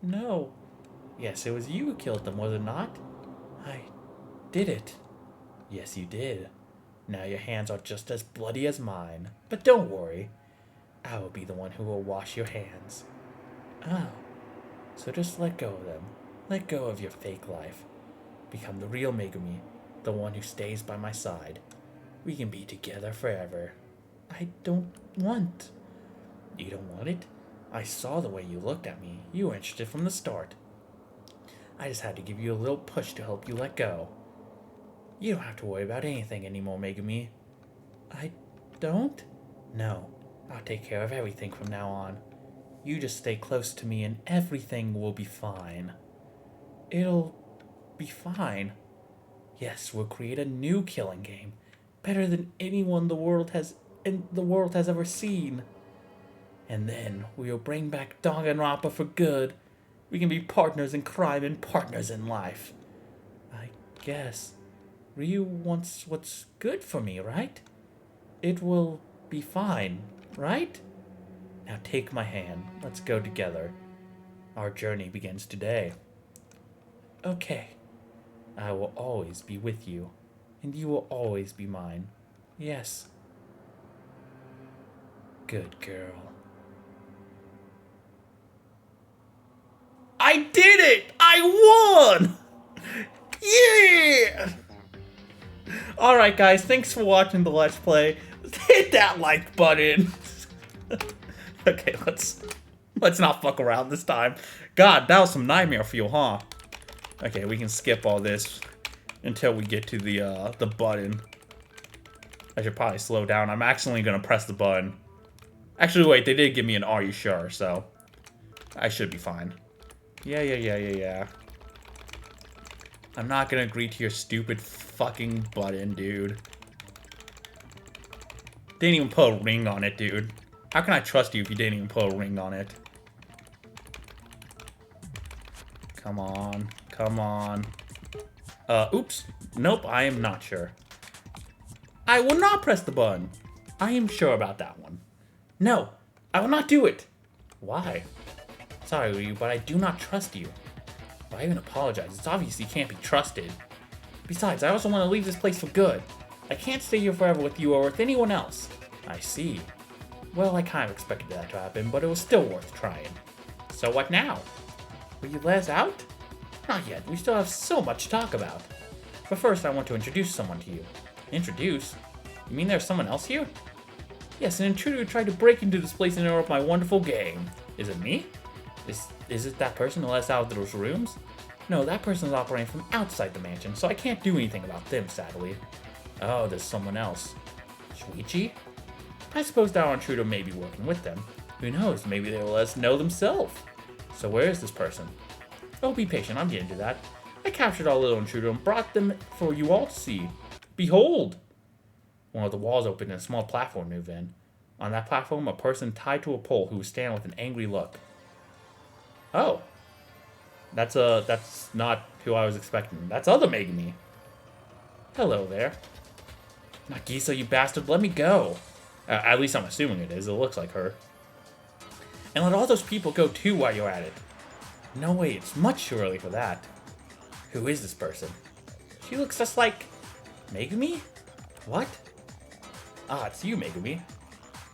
Speaker 1: No. Yes, it was you who killed them, was it not? I did it. Yes, you did. Now your hands are just as bloody as mine. But don't worry. I will be the one who will wash your hands. Oh. So just let go of them. Let go of your fake life. Become the real Megumi. The one who stays by my side. We can be together forever. I don't want. You don't want it? I saw the way you looked at me. You were interested from the start. I just had to give you a little push to help you let go. You don't have to worry about anything anymore, Megumi. I don't? No. I'll take care of everything from now on. You just stay close to me and everything will be fine. It'll be fine. Yes, we'll create a new killing game. Better than anyone the world has ever seen. And then we'll bring back Danganronpa for good. We can be partners in crime and partners in life. I guess. Ryu wants what's good for me, right? It will be fine, right? Now take my hand. Let's go together. Our journey begins today. Okay. I will always be with you, and you will always be mine. Yes. Good girl. I did it! I won! Yeah! Alright guys, thanks for watching the Let's Play. Hit that like button. Okay, let's not fuck around this time. God, that was some nightmare fuel, huh? Okay, we can skip all this until we get to the button. I should probably slow down. I'm actually gonna press the button. Actually, wait, they did give me an "Are you sure?" So I should be fine. Yeah. I'm not gonna agree to your stupid fucking button, dude. Didn't even put a ring on it, dude. How can I trust you if you didn't even put a ring on it? Come on. Come on. Oops. Nope, I am not sure. I will not press the button. I am sure about that one. No, I will not do it. Why? Sorry, Ryu, but I do not trust you. Why even apologize? It's obvious you can't be trusted. Besides, I also want to leave this place for good. I can't stay here forever with you or with anyone else. I see. Well, I kind of expected that to happen, but it was still worth trying. So what now? Will you let us out? Not yet. We still have so much to talk about. But first, I want to introduce someone to you. Introduce? You mean there's someone else here? Yes, an intruder who tried to break into this place and interrupt my wonderful game. Is it me? Is it that person who let us out of those rooms? No, that person is operating from outside the mansion, so I can't do anything about them, sadly. Oh, there's someone else. Shuichi? I suppose our intruder may be working with them. Who knows, maybe they will let us know themselves. So where is this person? Oh, be patient, I'm getting to that. I captured our little intruder and brought them for you all to see. Behold! One of the walls opened and a small platform moved in. On that platform, a person tied to a pole who was standing with an angry look. Oh. That's not who I was expecting. That's other Megumi. Hello there. Nagisa, you bastard, let me go. At least I'm assuming it is. It looks like her. And let all those people go too while you're at it. No way, it's much too early for that. Who is this person? She looks just like... Megumi? What? Ah, it's you, Megumi.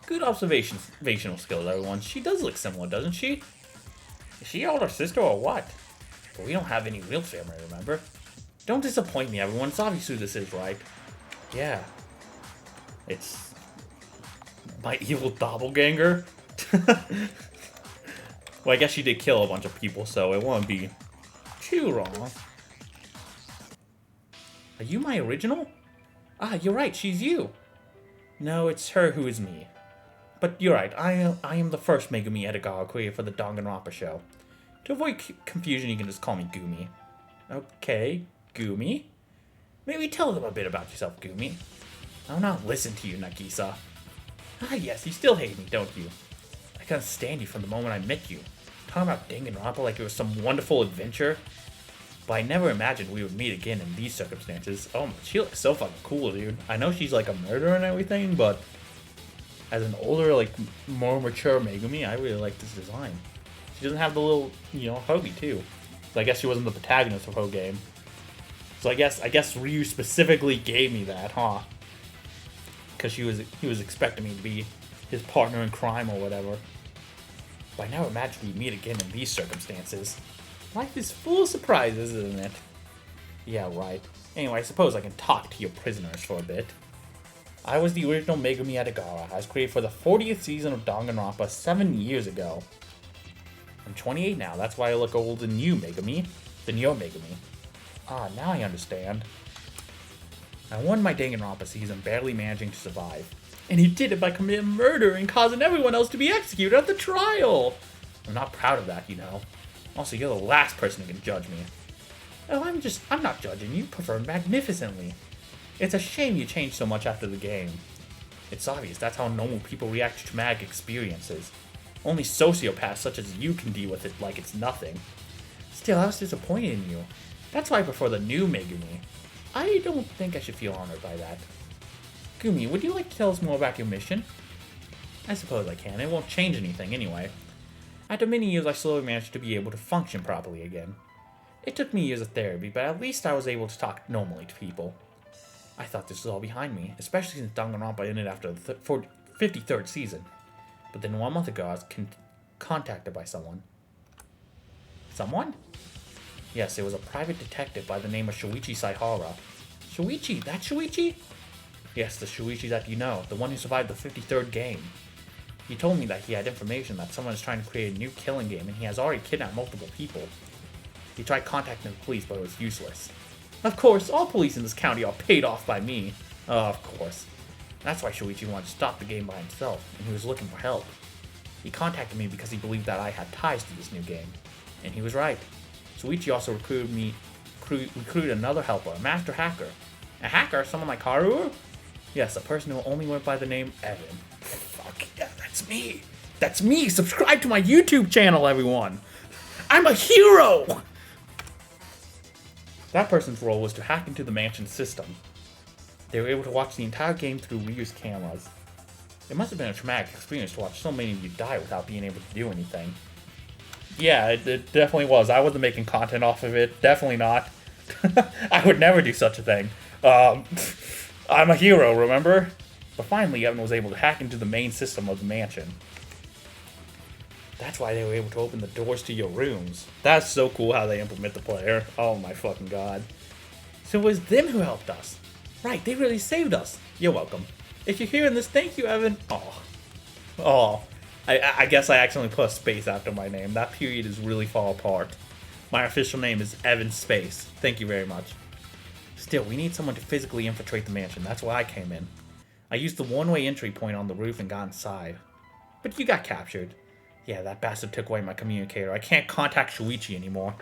Speaker 1: Good observational skills, everyone. She does look similar, doesn't she? Is she your older sister or what? But we don't have any real family, remember? Don't disappoint me, everyone. It's obvious who this is, right? Yeah. It's... my evil doppelganger? Well, I guess she did kill a bunch of people, so it won't be too wrong. Are you my original? Ah, you're right, she's you. No, it's her who is me. But you're right, I am the first Megumi Edagawa created for the Danganronpa show. To avoid confusion, you can just call me Gumi. Okay, Gumi. Maybe tell them a bit about yourself, Gumi. I'll not listen to you, Nagisa. Ah yes, you still hate me, don't you? I can't stand you from the moment I met you. Talking about Danganronpa like it was some wonderful adventure. But I never imagined we would meet again in these circumstances. Oh, she looks so fucking cool, dude. I know she's like a murderer and everything, but as an older, like, more mature Megumi, I really like this design. She doesn't have the little, you know, Hoagie, too. So I guess she wasn't the protagonist of her game. So I guess Ryu specifically gave me that, huh? Because he was expecting me to be his partner in crime or whatever. But I never imagined we'd meet again in these circumstances. Life is full of surprises, isn't it? Yeah, right. Anyway, I suppose I can talk to your prisoners for a bit. I was the original Megumi Edagawa. I was created for the 40th season of Danganronpa 7 years ago. I'm 28 now, that's why I look older than you, Megumi. Than your Megumi. Ah, now I understand. I won my Danganronpa season, barely managing to survive. And he did it by committing murder and causing everyone else to be executed at the trial! I'm not proud of that, you know. Also, you're the last person who can judge me. Oh, I'm not judging. You performed magnificently. It's a shame you changed so much after the game. It's obvious that's how normal people react to traumatic experiences. Only sociopaths such as you can deal with it like it's nothing. Still, I was disappointed in you. That's why I prefer the new Megumi. I don't think I should feel honored by that. Gumi, would you like to tell us more about your mission? I suppose I can. It won't change anything anyway. After many years, I slowly managed to be able to function properly again. It took me years of therapy, but at least I was able to talk normally to people. I thought this was all behind me, especially since Danganronpa ended after the 53rd season. But then 1 month ago, I was contacted by someone. Someone? Yes, it was a private detective by the name of Shuichi Saihara. Shuichi? That Shuichi? Yes, the Shuichi that you know, the one who survived the 53rd game. He told me that he had information that someone is trying to create a new killing game and he has already kidnapped multiple people. He tried contacting the police, but it was useless. Of course, all police in this county are paid off by me. Oh, of course. That's why Shuichi wanted to stop the game by himself, and he was looking for help. He contacted me because he believed that I had ties to this new game. And he was right. Shuichi also recruited another helper, a master hacker. A hacker? Someone like Haru? Yes, a person who only went by the name Evan. Fuck, Evan. That's me. That's me. Subscribe to my YouTube channel, everyone. I'm a hero. That person's role was to hack into the mansion system. They were able to watch the entire game through Ryu's cameras. It must have been a traumatic experience to watch so many of you die without being able to do anything. Yeah, it definitely was. I wasn't making content off of it. Definitely not. I would never do such a thing. I'm a hero, remember? But finally, Evan was able to hack into the main system of the mansion. That's why they were able to open the doors to your rooms. That's so cool how they implement the player. Oh my fucking god. So it was them who helped us. Right, they really saved us. You're welcome. If you're hearing this, thank you, Evan. Oh. I guess I accidentally put a space after my name. That period is really far apart. My official name is Evan Space. Thank you very much. Still, we need someone to physically infiltrate the mansion. That's why I came in. I used the one-way entry point on the roof and got inside. But you got captured. Yeah, that bastard took away my communicator. I can't contact Shuichi anymore.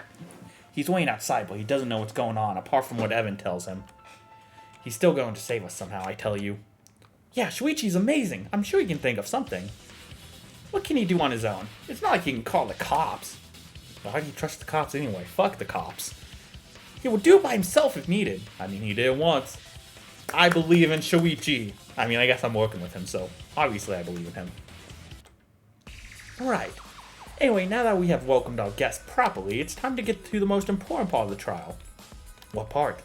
Speaker 1: He's waiting outside, but he doesn't know what's going on, apart from what Evan tells him. He's still going to save us somehow, I tell you. Yeah, Shuichi's amazing. I'm sure he can think of something. What can he do on his own? It's not like he can call the cops. Why do you trust the cops anyway? Fuck the cops. He will do it by himself if needed. I mean, he did it once. I believe in Shuichi. I mean, I guess I'm working with him, so obviously I believe in him. Alright. Anyway, now that we have welcomed our guest properly, it's time to get to the most important part of the trial. What part?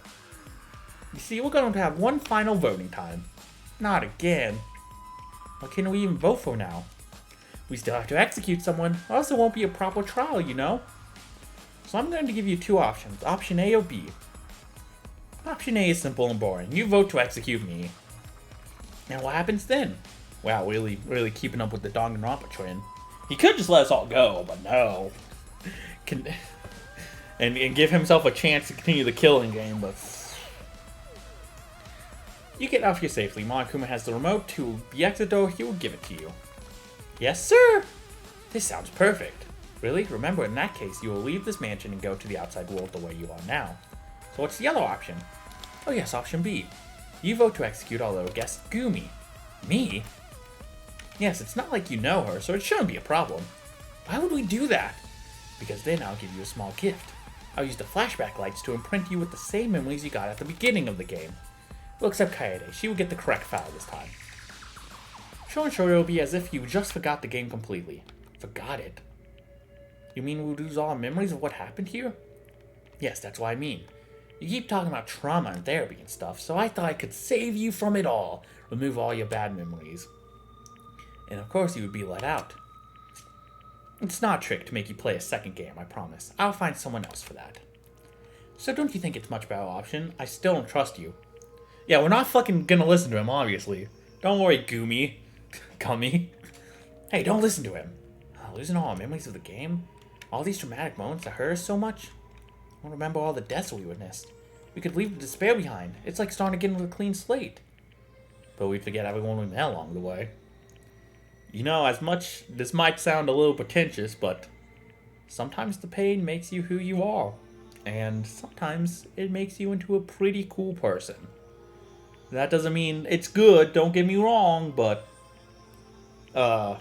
Speaker 1: You see, we're going to have one final voting time. Not again. What can we even vote for now? We still have to execute someone, or else it won't be a proper trial, you know? So I'm going to give you two options, option A or B. Option A is simple and boring. You vote to execute me. Now what happens then? Wow, really keeping up with the Danganronpa trend. He could just let us all go, but no. And give himself a chance to continue the killing game, but... You get out here safely. Monokuma has the remote to the exit door. He will give it to you. Yes, sir! This sounds perfect. Really? Remember, in that case, you will leave this mansion and go to the outside world the way you are now. So what's the other option? Oh yes, option B. You vote to execute our little guest, Gumi. Me? Yes, it's not like you know her, so it shouldn't be a problem. Why would we do that? Because then I'll give you a small gift. I'll use the flashback lights to imprint you with the same memories you got at the beginning of the game. Well, except Kaede. She will get the correct file this time. Sure and sure it'll be as if you just forgot the game completely. Forgot it? You mean we'll lose all our memories of what happened here? Yes, that's what I mean. You keep talking about trauma and therapy and stuff, so I thought I could save you from it all. Remove all your bad memories. And of course you would be let out. It's not a trick to make you play a second game, I promise. I'll find someone else for that. So don't you think it's a much better option? I still don't trust you. Yeah, we're not fucking gonna listen to him, obviously. Don't worry, Gumi. Gummy. Hey, don't listen to him. Losing all our memories of the game? All these traumatic moments that hurt us so much? I don't remember all the deaths we witnessed. We could leave the despair behind. It's like starting again with a clean slate. But we'd forget everyone we met along the way. You know, as much this might sound a little pretentious, but sometimes the pain makes you who you are. And sometimes it makes you into a pretty cool person. That doesn't mean it's good, don't get me wrong, but will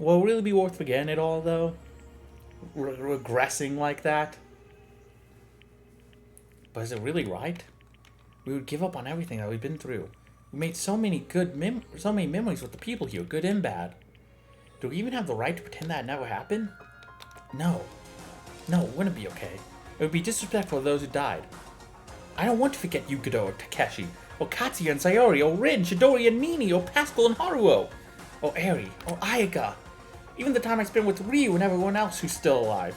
Speaker 1: it really be worth forgetting it all, though? Regressing like that? But is it really right? We would give up on everything that we've been through. We made so many memories with the people here, good and bad. Do we even have the right to pretend that never happened? No. No, it wouldn't be okay. It would be disrespectful to those who died. I don't want to forget Yukito or Takeshi, or Katsuya and Sayori, or Rin, Shidori and Nini, or Pascal and Haruo, or Eri, or Ayaka. Even the time I spent with Ryu and everyone else who's still alive.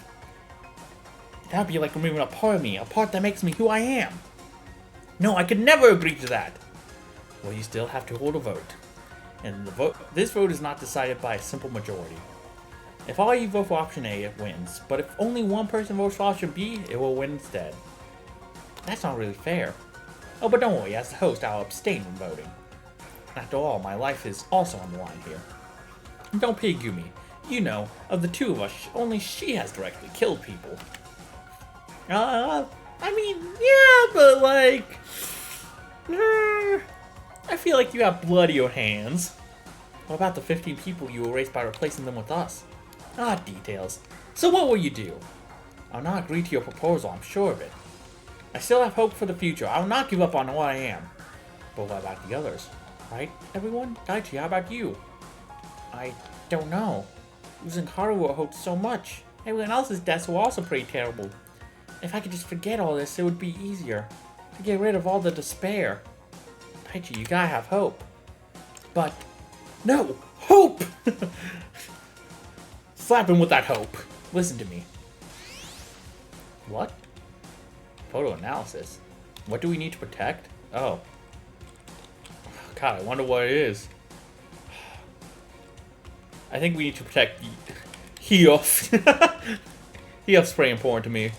Speaker 1: That would be like removing a part of me, a part that makes me who I am. No, I could never agree to that. Well, you still have to hold a vote. And this vote is not decided by a simple majority. If all you vote for option A, it wins. But if only one person votes for option B, it will win instead. That's not really fair. Oh, but don't worry, as the host, I'll abstain from voting. After all, my life is also on the line here. And don't pity Gumi. You know, of the two of us, only she has directly killed people. I mean, yeah, but like... I feel like you have bloodier hands. What about the 15 people you erased by replacing them with us? Ah, details. So what will you do? I'll not agree to your proposal, I'm sure of it. I still have hope for the future. I will not give up on what I am. But what about the others? Right, everyone? Daichi, how about you? I don't know. Losing Haruo hurt so much. Everyone else's deaths were also pretty terrible. If I could just forget all this, it would be easier. To get rid of all the despair. Daichi, you gotta have hope. But, no! Hope! Slap him with that hope. Listen to me. What? Photo analysis? What do we need to protect? Oh. God, I wonder what it is. I think we need to protect Heof. Heof's pretty important to me. I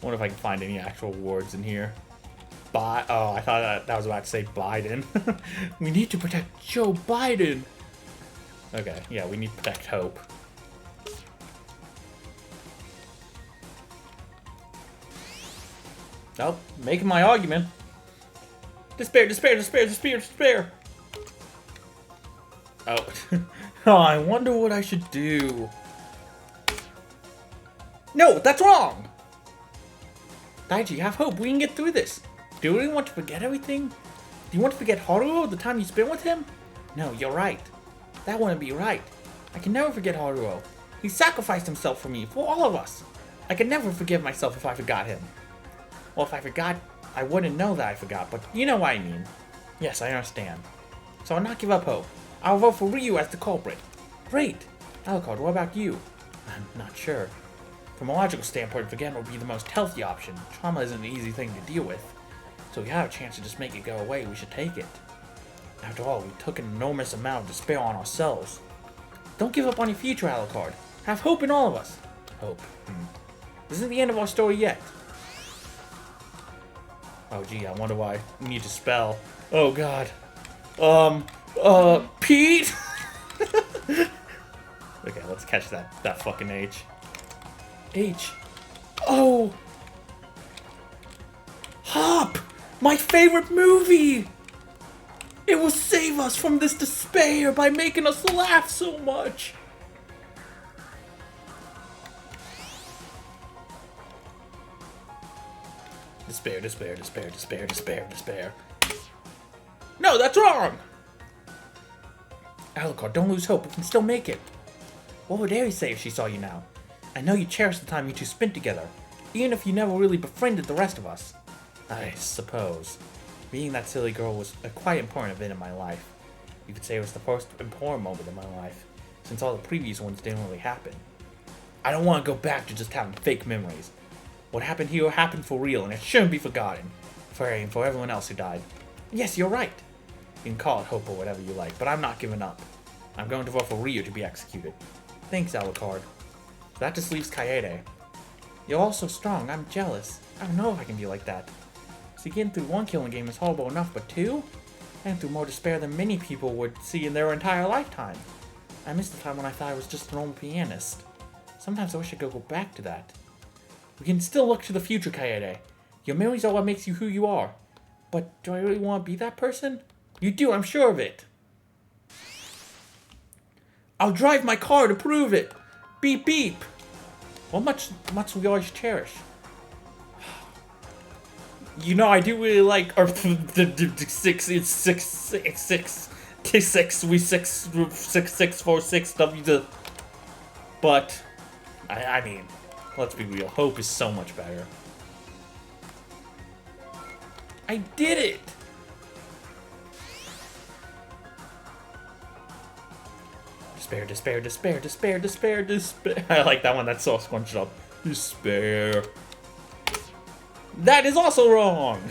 Speaker 1: wonder if I can find any actual words in here. Oh, I thought that was about to say Biden. We need to protect Joe Biden. Okay, yeah, we need to protect Hope. Oh, making my argument. Despair, despair, despair, despair, despair. Oh. Oh, I wonder what I should do. No, that's wrong! Daichi, have hope. We can get through this. Do you really want to forget everything? Do you want to forget Haruo, the time you spent with him? No, you're right. That wouldn't be right. I can never forget Haruo. He sacrificed himself for me, for all of us. I can never forgive myself if I forgot him. Well, if I forgot, I wouldn't know that I forgot, but you know what I mean. Yes, I understand. So I'll not give up hope. I'll vote for Ryu as the culprit. Great! Alucard, what about you? I'm not sure. From a logical standpoint, forgetting would be the most healthy option. Trauma isn't an easy thing to deal with. So if we have a chance to just make it go away, we should take it. After all, we took an enormous amount of despair on ourselves. Don't give up on your future, Alucard. Have hope in all of us. Hope. This isn't the end of our story yet. Oh gee, I wonder why we need to spell. Oh god. Pete? Okay, let's catch that fucking H. H. Oh! Hop! My favorite movie! It will save us from this despair by making us laugh so much! Despair, despair, despair, despair, despair, despair. No, that's wrong! Alucard, don't lose hope. We can still make it. What would Aerie say if she saw you now? I know you cherish the time you two spent together, even if you never really befriended the rest of us. I suppose. Meeting that silly girl was a quite important event in my life. You could say it was the first important moment in my life, since all the previous ones didn't really happen. I don't want to go back to just having fake memories. What happened here happened for real, and it shouldn't be forgotten. For Aerie and for everyone else who died. Yes, you're right. You can call it hope or whatever you like, but I'm not giving up. I'm going to vote for Ryu to be executed. Thanks, Alucard. That just leaves Kaede. You're all so strong, I'm jealous. I don't know if I can be like that. See, getting through one killing game is horrible enough, but two? And through more despair than many people would see in their entire lifetime. I miss the time when I thought I was just a normal pianist. Sometimes I wish I could go back to that. We can still look to the future, Kaede. Your memories are what makes you who you are. But do I really want to be that person? You do, I'm sure of it. I'll drive my car to prove it. Beep beep. What much we always cherish. You know, I do really like our six. It's six. We 6646 W. But I mean, let's be real. Hope is so much better. I did it. Despair, despair, despair, despair, despair, despair. I like that one. That's so scrunched up. Despair. That is also wrong.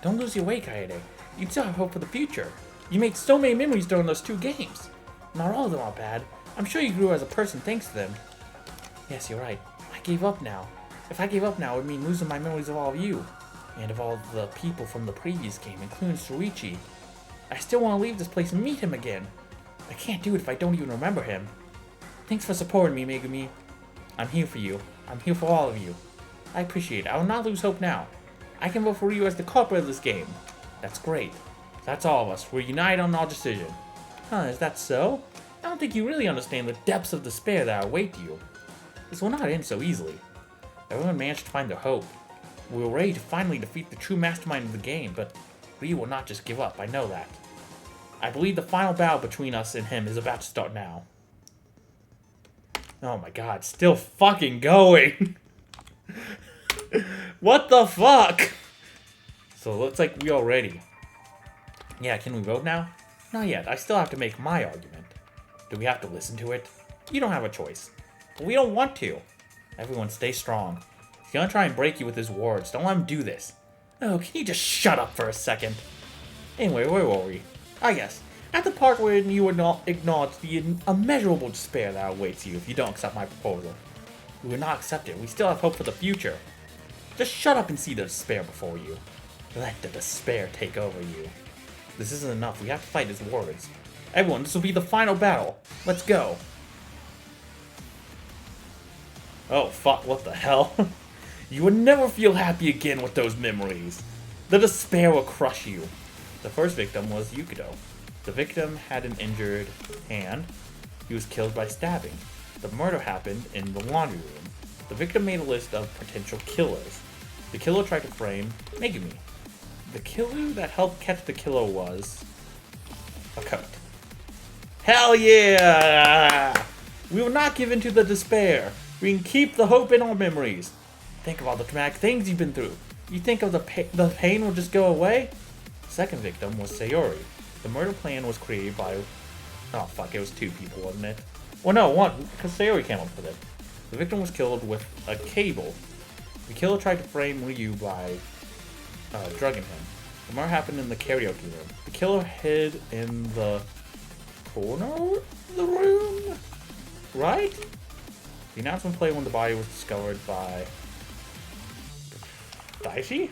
Speaker 1: Don't lose your way, Kaede. You still have hope for the future. You made so many memories during those 2 games. Not all of them are bad. I'm sure you grew as a person thanks to them. Yes, you're right. I gave up now. If I gave up now, it would mean losing my memories of all of you. And of all the people from the previous game, including Shuichi. I still want to leave this place and meet him again. I can't do it if I don't even remember him. Thanks for supporting me, Megumi. I'm here for you. I'm here for all of you. I appreciate it. I will not lose hope now. I can vote for Ryu as the culprit of this game. That's great. That's all of us. We're united on our decision. Huh, is that so? I don't think you really understand the depths of despair that await you. This will not end so easily. Everyone managed to find their hope. We were ready to finally defeat the true mastermind of the game, but Ryu will not just give up, I know that. I believe the final battle between us and him is about to start now. Oh my god, still fucking going! What the fuck? So it looks like we are ready. Yeah, can we vote now? Not yet, I still have to make my argument. Do we have to listen to it? You don't have a choice. But we don't want to. Everyone stay strong. He's gonna try and break you with his words. Don't let him do this. Oh, can you just shut up for a second? Anyway, where were we? Ah, yes. At the part where you acknowledge the immeasurable despair that awaits you if you don't accept my proposal. We will not accept it. We still have hope for the future. Just shut up and see the despair before you. Let the despair take over you. This isn't enough. We have to fight his words. Everyone, this will be the final battle. Let's go. Oh, fuck. What the hell? You will never feel happy again with those memories. The despair will crush you. The first victim was Yukido. The victim had an injured hand. He was killed by stabbing. The murder happened in the laundry room. The victim made a list of potential killers. The killer tried to frame Megumi. The killer that helped catch the killer was a coat. Hell yeah! We will not give in to the despair. We can keep the hope in our memories. Think of all the traumatic things you've been through. You think of the pain will just go away? The second victim was Sayori. The murder plan was created by... Oh fuck, it was two people, wasn't it? Well no, one, because Sayori came up with it. The victim was killed with a cable. The killer tried to frame Ryu by drugging him. The murder happened in the karaoke room. The killer hid in the corner of the room? Right? The announcement played when the body was discovered by... Daichi?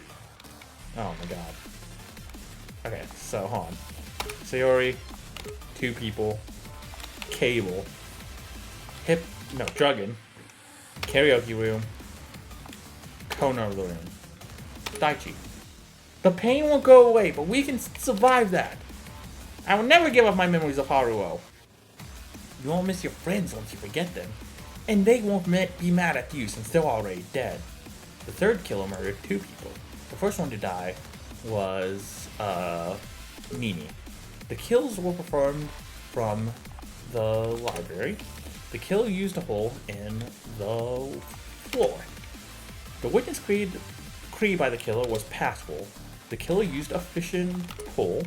Speaker 1: Oh my god. Okay, so hold on. Sayori, two people, cable, drugging, karaoke room, corner of the room, Daichi. The pain won't go away, but we can survive that. I will never give up my memories of Haruo. You won't miss your friends once you forget them, and they won't be mad at you since they're already dead. The third killer murdered two people. The first one to die was, Nini. The kills were performed from the library. The killer used a hole in the floor. The witness created by the killer was passable. The killer used a fishing pole.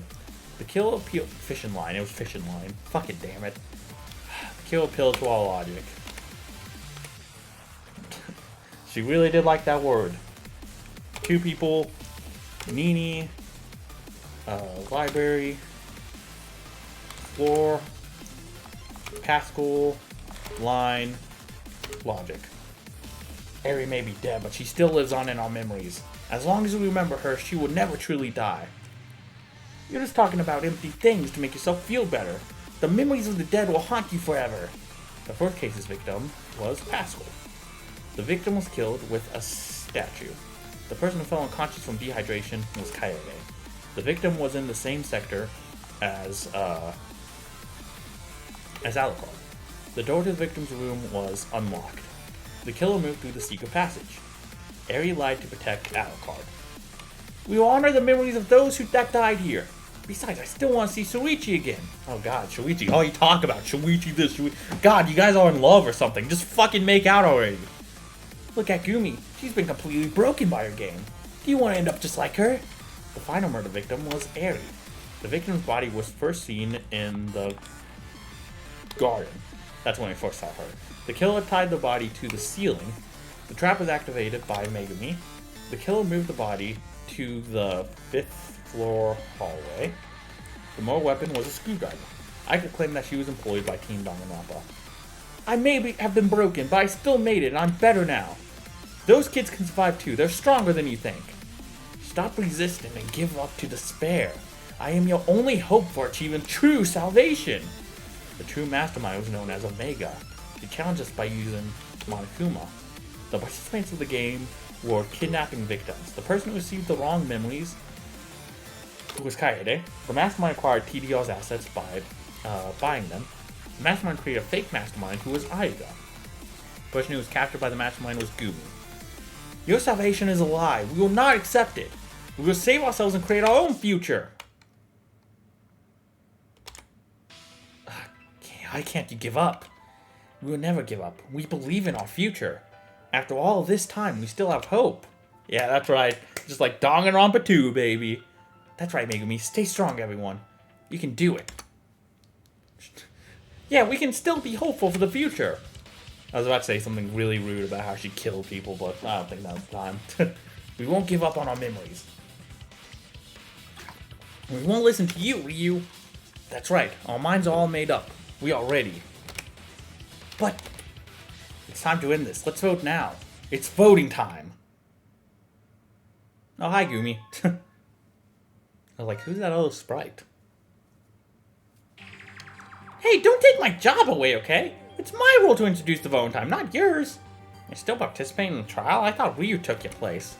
Speaker 1: The killer appealed fishing line. It was fishing line. Fuck it, damn it. The killer appealed to all logic. She really did like that word. Two people, Nini, library, floor, Pascal, line, logic. Eri may be dead, but she still lives on in our memories. As long as we remember her, she will never truly die. You're just talking about empty things to make yourself feel better. The memories of the dead will haunt you forever. The fourth case's victim was Pascal. The victim was killed with a statue. The person who fell unconscious from dehydration was Kaede. The victim was in the same sector as Alucard. The door to the victim's room was unlocked. The killer moved through the secret passage. Eri lied to protect Alucard. We will honor the memories of those who died here. Besides, I still want to see Shuichi again. Oh god, Shuichi, all you talk about, Shuichi this, Shuichi... God, you guys are in love or something. Just fucking make out already. Look at Gumi. She's been completely broken by her game. Do you want to end up just like her? The final murder victim was Eri. The victim's body was first seen in the garden. That's when we first saw her. The killer tied the body to the ceiling. The trap was activated by Megumi. The killer moved the body to the 5th floor hallway. The murder weapon was a screwdriver. I could claim that she was employed by Team Danganronpa. I may have been broken, but I still made it, and I'm better now. Those kids can survive too. They're stronger than you think. Stop resisting and give up to despair. I am your only hope for achieving true salvation. The true mastermind was known as Omega. He challenged us by using Monokuma. The participants of the game were kidnapping victims. The person who received the wrong memories was Kaede. The mastermind acquired TDR's assets by buying them. The mastermind created a fake mastermind who was Aiga. The person who was captured by the mastermind was Gumi. Your salvation is a lie. We will not accept it. We will save ourselves and create our own future. Why can't you give up? We will never give up. We believe in our future. After all this time, we still have hope. Yeah, that's right. Just like Danganronpa 2, baby. That's right, Megumi. Stay strong, everyone. You can do it. Yeah, we can still be hopeful for the future. I was about to say something really rude about how she killed people, but I don't think now's the time. We won't give up on our memories. We won't listen to you, Ryu. That's right. Our minds are all made up. We are ready. But it's time to end this. Let's vote now. It's voting time. Oh, hi, Gumi. I was like, who's that other sprite? Hey, don't take my job away, okay? It's my role to introduce the voting time, not yours. You're still participating in the trial? I thought Ryu took your place.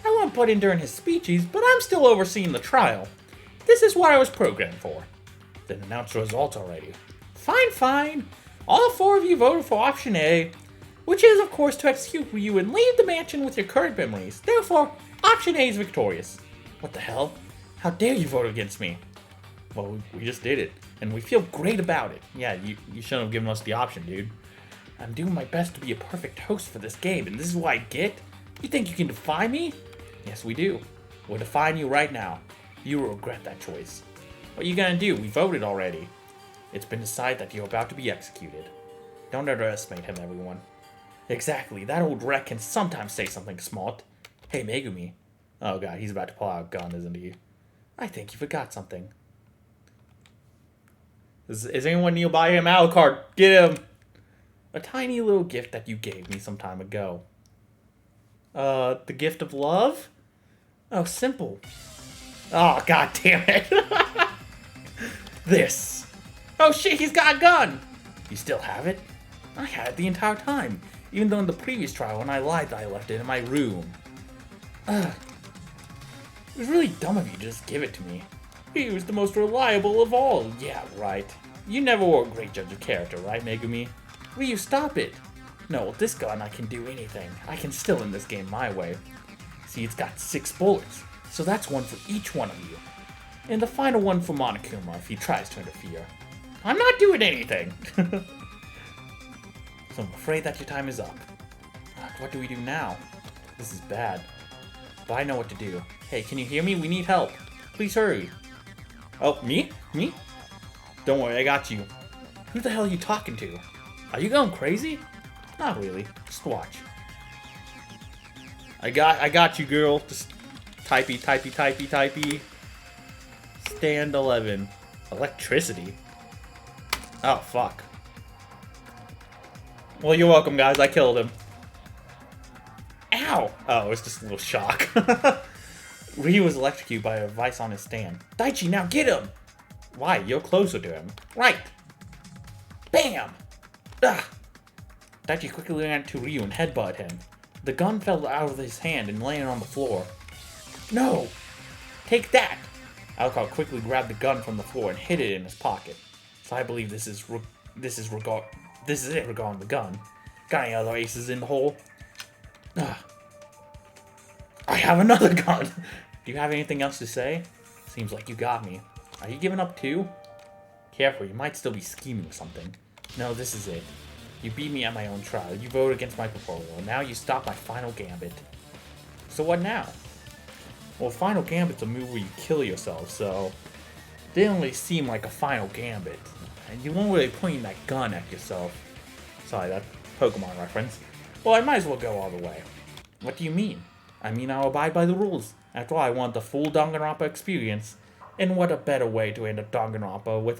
Speaker 1: I won't put in during his speeches, but I'm still overseeing the trial. This is what I was programmed for. Then announce the results already. Fine, fine. All 4 of you voted for option A, which is, of course, to execute Ryu and leave the mansion with your current memories. Therefore, option A is victorious. What the hell? How dare you vote against me? Well, we just did it, and we feel great about it. Yeah, you shouldn't have given us the option, dude. I'm doing my best to be a perfect host for this game, and this is what I get? You think you can defy me? Yes, we do. We're defying you right now. You will regret that choice. What are you gonna do? We voted already. It's been decided that you're about to be executed. Don't underestimate him, everyone. Exactly, that old wreck can sometimes say something smart. Hey, Megumi. Oh god, he's about to pull out a gun, isn't he? I think you forgot something. Is anyone nearby him? Alucard, get him! A tiny little gift that you gave me some time ago. The gift of love? Oh, simple. Oh, god damn it. This. Oh shit, he's got a gun! You still have it? I had it the entire time, even though in the previous trial when I lied that I left it in my room. It was really dumb of you to just give it to me. He was the most reliable of all. Yeah, right. You never were a great judge of character, right, Megumi? Ryu, stop it! No, with this gun I can do anything. I can still win this game my way. See, it's got 6 bullets, so that's 1 for each one of you. And the final 1 for Monokuma if he tries to interfere. I'm not doing anything! So I'm afraid that your time is up. What do we do now? This is bad. But I know what to do. Hey, can you hear me? We need help. Please hurry. Oh, me? Me? Don't worry, I got you. Who the hell are you talking to? Are you going crazy? Not really. Just watch. I got you, girl. Just typey, typey, typey, typey. Stand 11. Electricity. Oh, fuck. Well, you're welcome, guys. I killed him. Ow! Oh, it was just a little shock. Ryu was electrocuted by a device on his stand. Daichi, now get him! Why? You're closer to him. Right! Bam! Ugh! Daichi quickly ran to Ryu and headbutted him. The gun fell out of his hand and landed on the floor. No! Take that! Alucard quickly grabbed the gun from the floor and hid it in his pocket. So I believe this is it regarding the gun. Got any other aces in the hole? Ugh. I have another gun! Do you have anything else to say? Seems like you got me. Are you giving up too? Careful, you might still be scheming something. No, this is it. You beat me at my own trial. You voted against my proposal. Now you stop my final gambit. So what now? Well, final gambit's a move where you kill yourself, so it didn't really seem like a final gambit. And you weren't really pointing that gun at yourself. Sorry, that's Pokemon reference. Well, I might as well go all the way. What do you mean? I mean I'll abide by the rules. After all, I want the full Danganronpa experience. And what better way to end a Danganronpa with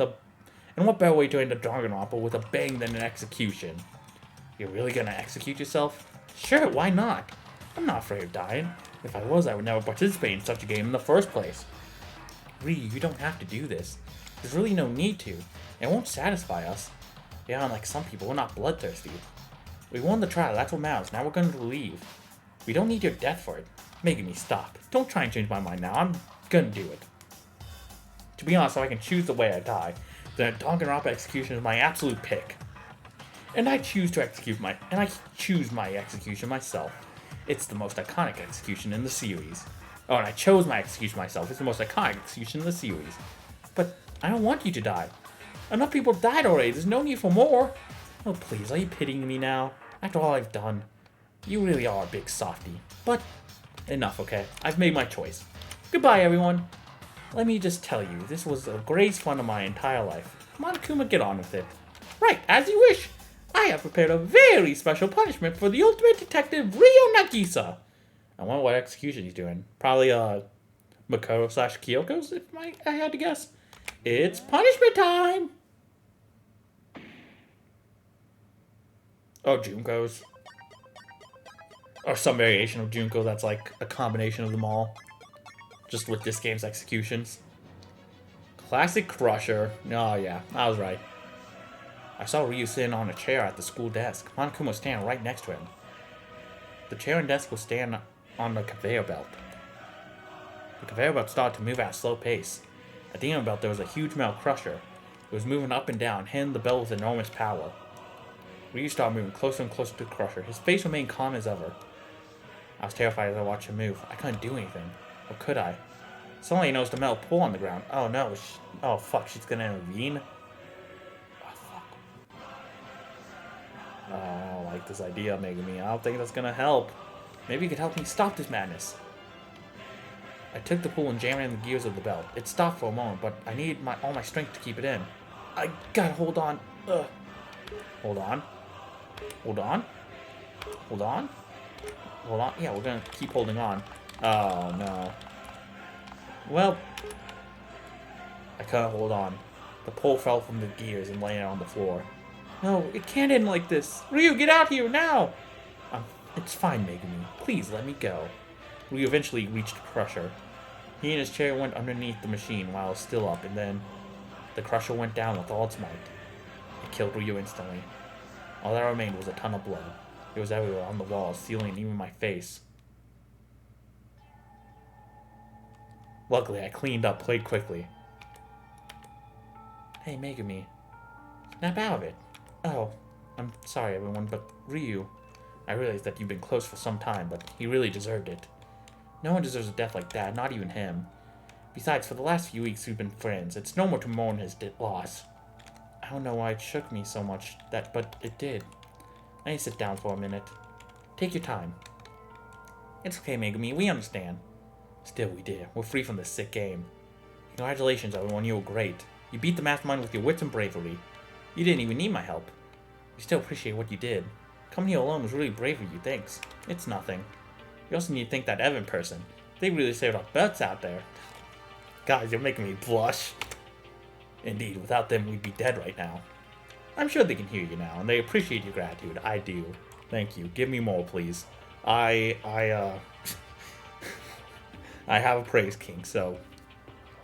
Speaker 1: a bang than an execution? You're really gonna execute yourself? Sure, why not? I'm not afraid of dying. If I was, I would never participate in such a game in the first place. Ryu, you don't have to do this. There's really no need to. It won't satisfy us. Yeah, unlike some people, we're not bloodthirsty. We won the trial, that's what matters. Now we're going to leave. We don't need your death for it. Making me stop. Don't try and change my mind now. I'm gonna do it. To be honest, if I can choose the way I die, then a Danganronpa execution is my absolute pick. And I choose my execution myself. It's the most iconic execution in the series. Oh, and I chose my execution myself. It's the most iconic execution in the series. But I don't want you to die. Enough people died already. There's no need for more. Oh, please, are you pitying me now? After all I've done. You really are a big softie. But enough, okay? I've made my choice. Goodbye, everyone. Let me just tell you, this was the greatest fun of my entire life. Monokuma, get on with it. Right, as you wish. I have prepared a very special punishment for the ultimate detective, Ryo Nagisa. I wonder what execution he's doing. Probably, Makoto/Kyoko's, if I had to guess. It's punishment time! Oh, Junko's. Or some variation of Junko that's like a combination of them all. Just with this game's executions. Classic Crusher. Oh yeah, I was right. I saw Ryu sitting on a chair at the school desk. Monokuma was standing right next to him. The chair and desk was standing on the conveyor belt. The conveyor belt started to move at a slow pace. At the end of the belt, there was a huge metal crusher. It was moving up and down, hitting the belt with enormous power. Ryu started moving closer and closer to the crusher. His face remained calm as ever. I was terrified as I watched him move. I couldn't do anything. Or could I? Suddenly I noticed a metal pull on the ground. Oh no. Oh fuck, she's gonna intervene? Oh fuck. Oh, I don't like this idea, Megumi. I don't think that's gonna help. Maybe you could help me stop this madness. I took the pull and jammed it in the gears of the belt. It stopped for a moment, but I needed all my strength to keep it in. I gotta hold on. Ugh. Hold on. Hold on. Hold on. Hold on. Yeah, we're gonna keep holding on. Oh, no. Well, I couldn't hold on. The pole fell from the gears and landed on the floor. No, it can't end like this. Ryu, get out here now! It's fine, Megumi. Please let me go. Ryu eventually reached the crusher. He and his chair went underneath the machine while it was still up, and then the crusher went down with all its might. It killed Ryu instantly. All that remained was a ton of blood. It was everywhere, on the walls, ceiling, and even my face. Luckily, I cleaned up quite quickly. Hey, Megumi. Snap out of it. Oh, I'm sorry, everyone, but Ryu... I realize that you've been close for some time, but he really deserved it. No one deserves a death like that, not even him. Besides, for the last few weeks we've been friends. It's no more to mourn his loss. I don't know why it shook me so much, but it did. I need to sit down for a minute. Take your time. It's okay, Megumi, we understand. Still, we did. We're free from this sick game. Congratulations, everyone, you were great. You beat the mastermind with your wits and bravery. You didn't even need my help. We still appreciate what you did. Coming here alone was really brave of you, thanks. It's nothing. You also need to thank that Evan person. They really saved our butts out there. Guys, you're making me blush. Indeed, without them, we'd be dead right now. I'm sure they can hear you now, and they appreciate your gratitude. I do. Thank you. Give me more, please. I have a praise king, so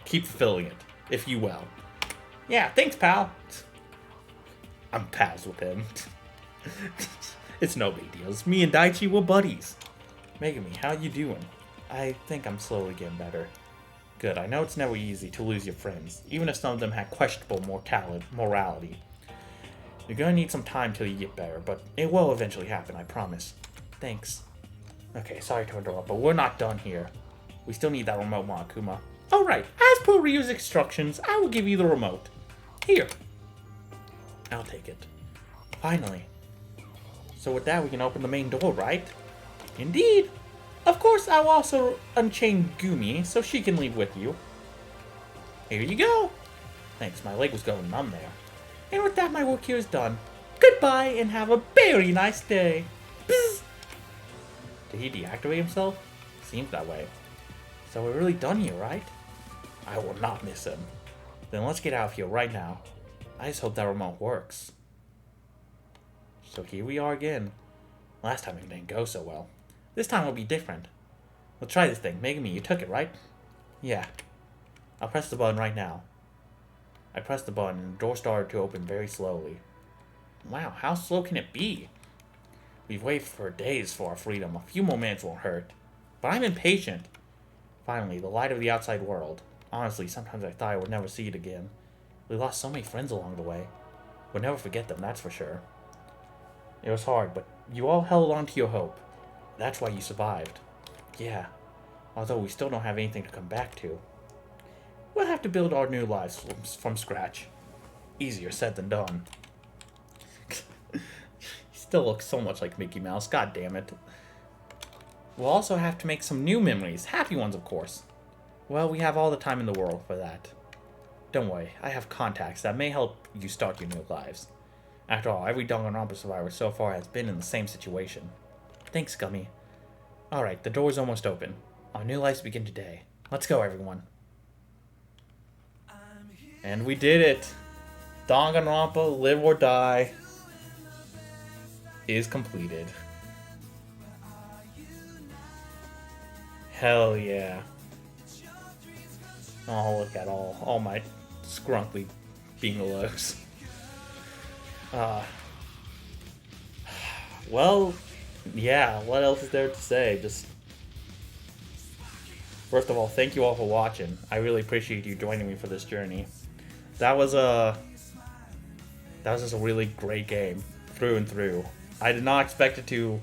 Speaker 1: keep fulfilling it, if you will. Yeah, thanks, pal. I'm pals with him. It's no big deal. It's me and Daichi, we're buddies. Megumi, how you doing? I think I'm slowly getting better. Good, I know it's never easy to lose your friends, even if some of them had questionable morality. You're gonna need some time till you get better, but it will eventually happen, I promise. Thanks. Okay, sorry to interrupt, but we're not done here. We still need that remote, Monokuma. Alright, as per Ryu's instructions, I will give you the remote. Here. I'll take it. Finally. So with that, we can open the main door, right? Indeed. Of course, I will also unchain Gumi, so she can leave with you. Here you go. Thanks, my leg was going numb there. And with that, my work here is done. Goodbye, and have a very nice day. Bzz. Did he deactivate himself? Seems that way. So we're really done here, right? I will not miss him. Then let's get out of here right now. I just hope that remote works. So here we are again. Last time it didn't go so well. This time will be different. Let's try this thing. Megumi, you took it, right? Yeah. I'll press the button right now. I pressed the button and the door started to open very slowly. Wow, how slow can it be? We've waited for days for our freedom. A few more minutes won't hurt. But I'm impatient. Finally, the light of the outside world. Honestly, sometimes I thought I would never see it again. We lost so many friends along the way. We'll never forget them, that's for sure. It was hard, but you all held on to your hope. That's why you survived. Yeah, although we still don't have anything to come back to. We'll have to build our new lives from scratch. Easier said than done. He still looks so much like Mickey Mouse, god damn it. We'll also have to make some new memories, happy ones of course. Well, we have all the time in the world for that. Don't worry, I have contacts that may help you start your new lives. After all, every Danganronpa survivor so far has been in the same situation. Thanks, Gummy. Alright, the door's almost open. Our new lives begin today. Let's go, everyone. And we did it! Danganronpa Live or Die is completed. Hell yeah. Oh, look at all my scrunkly beangalos. Well, yeah, what else is there to say? Just, first of all, thank you all for watching. I really appreciate you joining me for this journey. That was just a really great game, through and through. I did not expect it to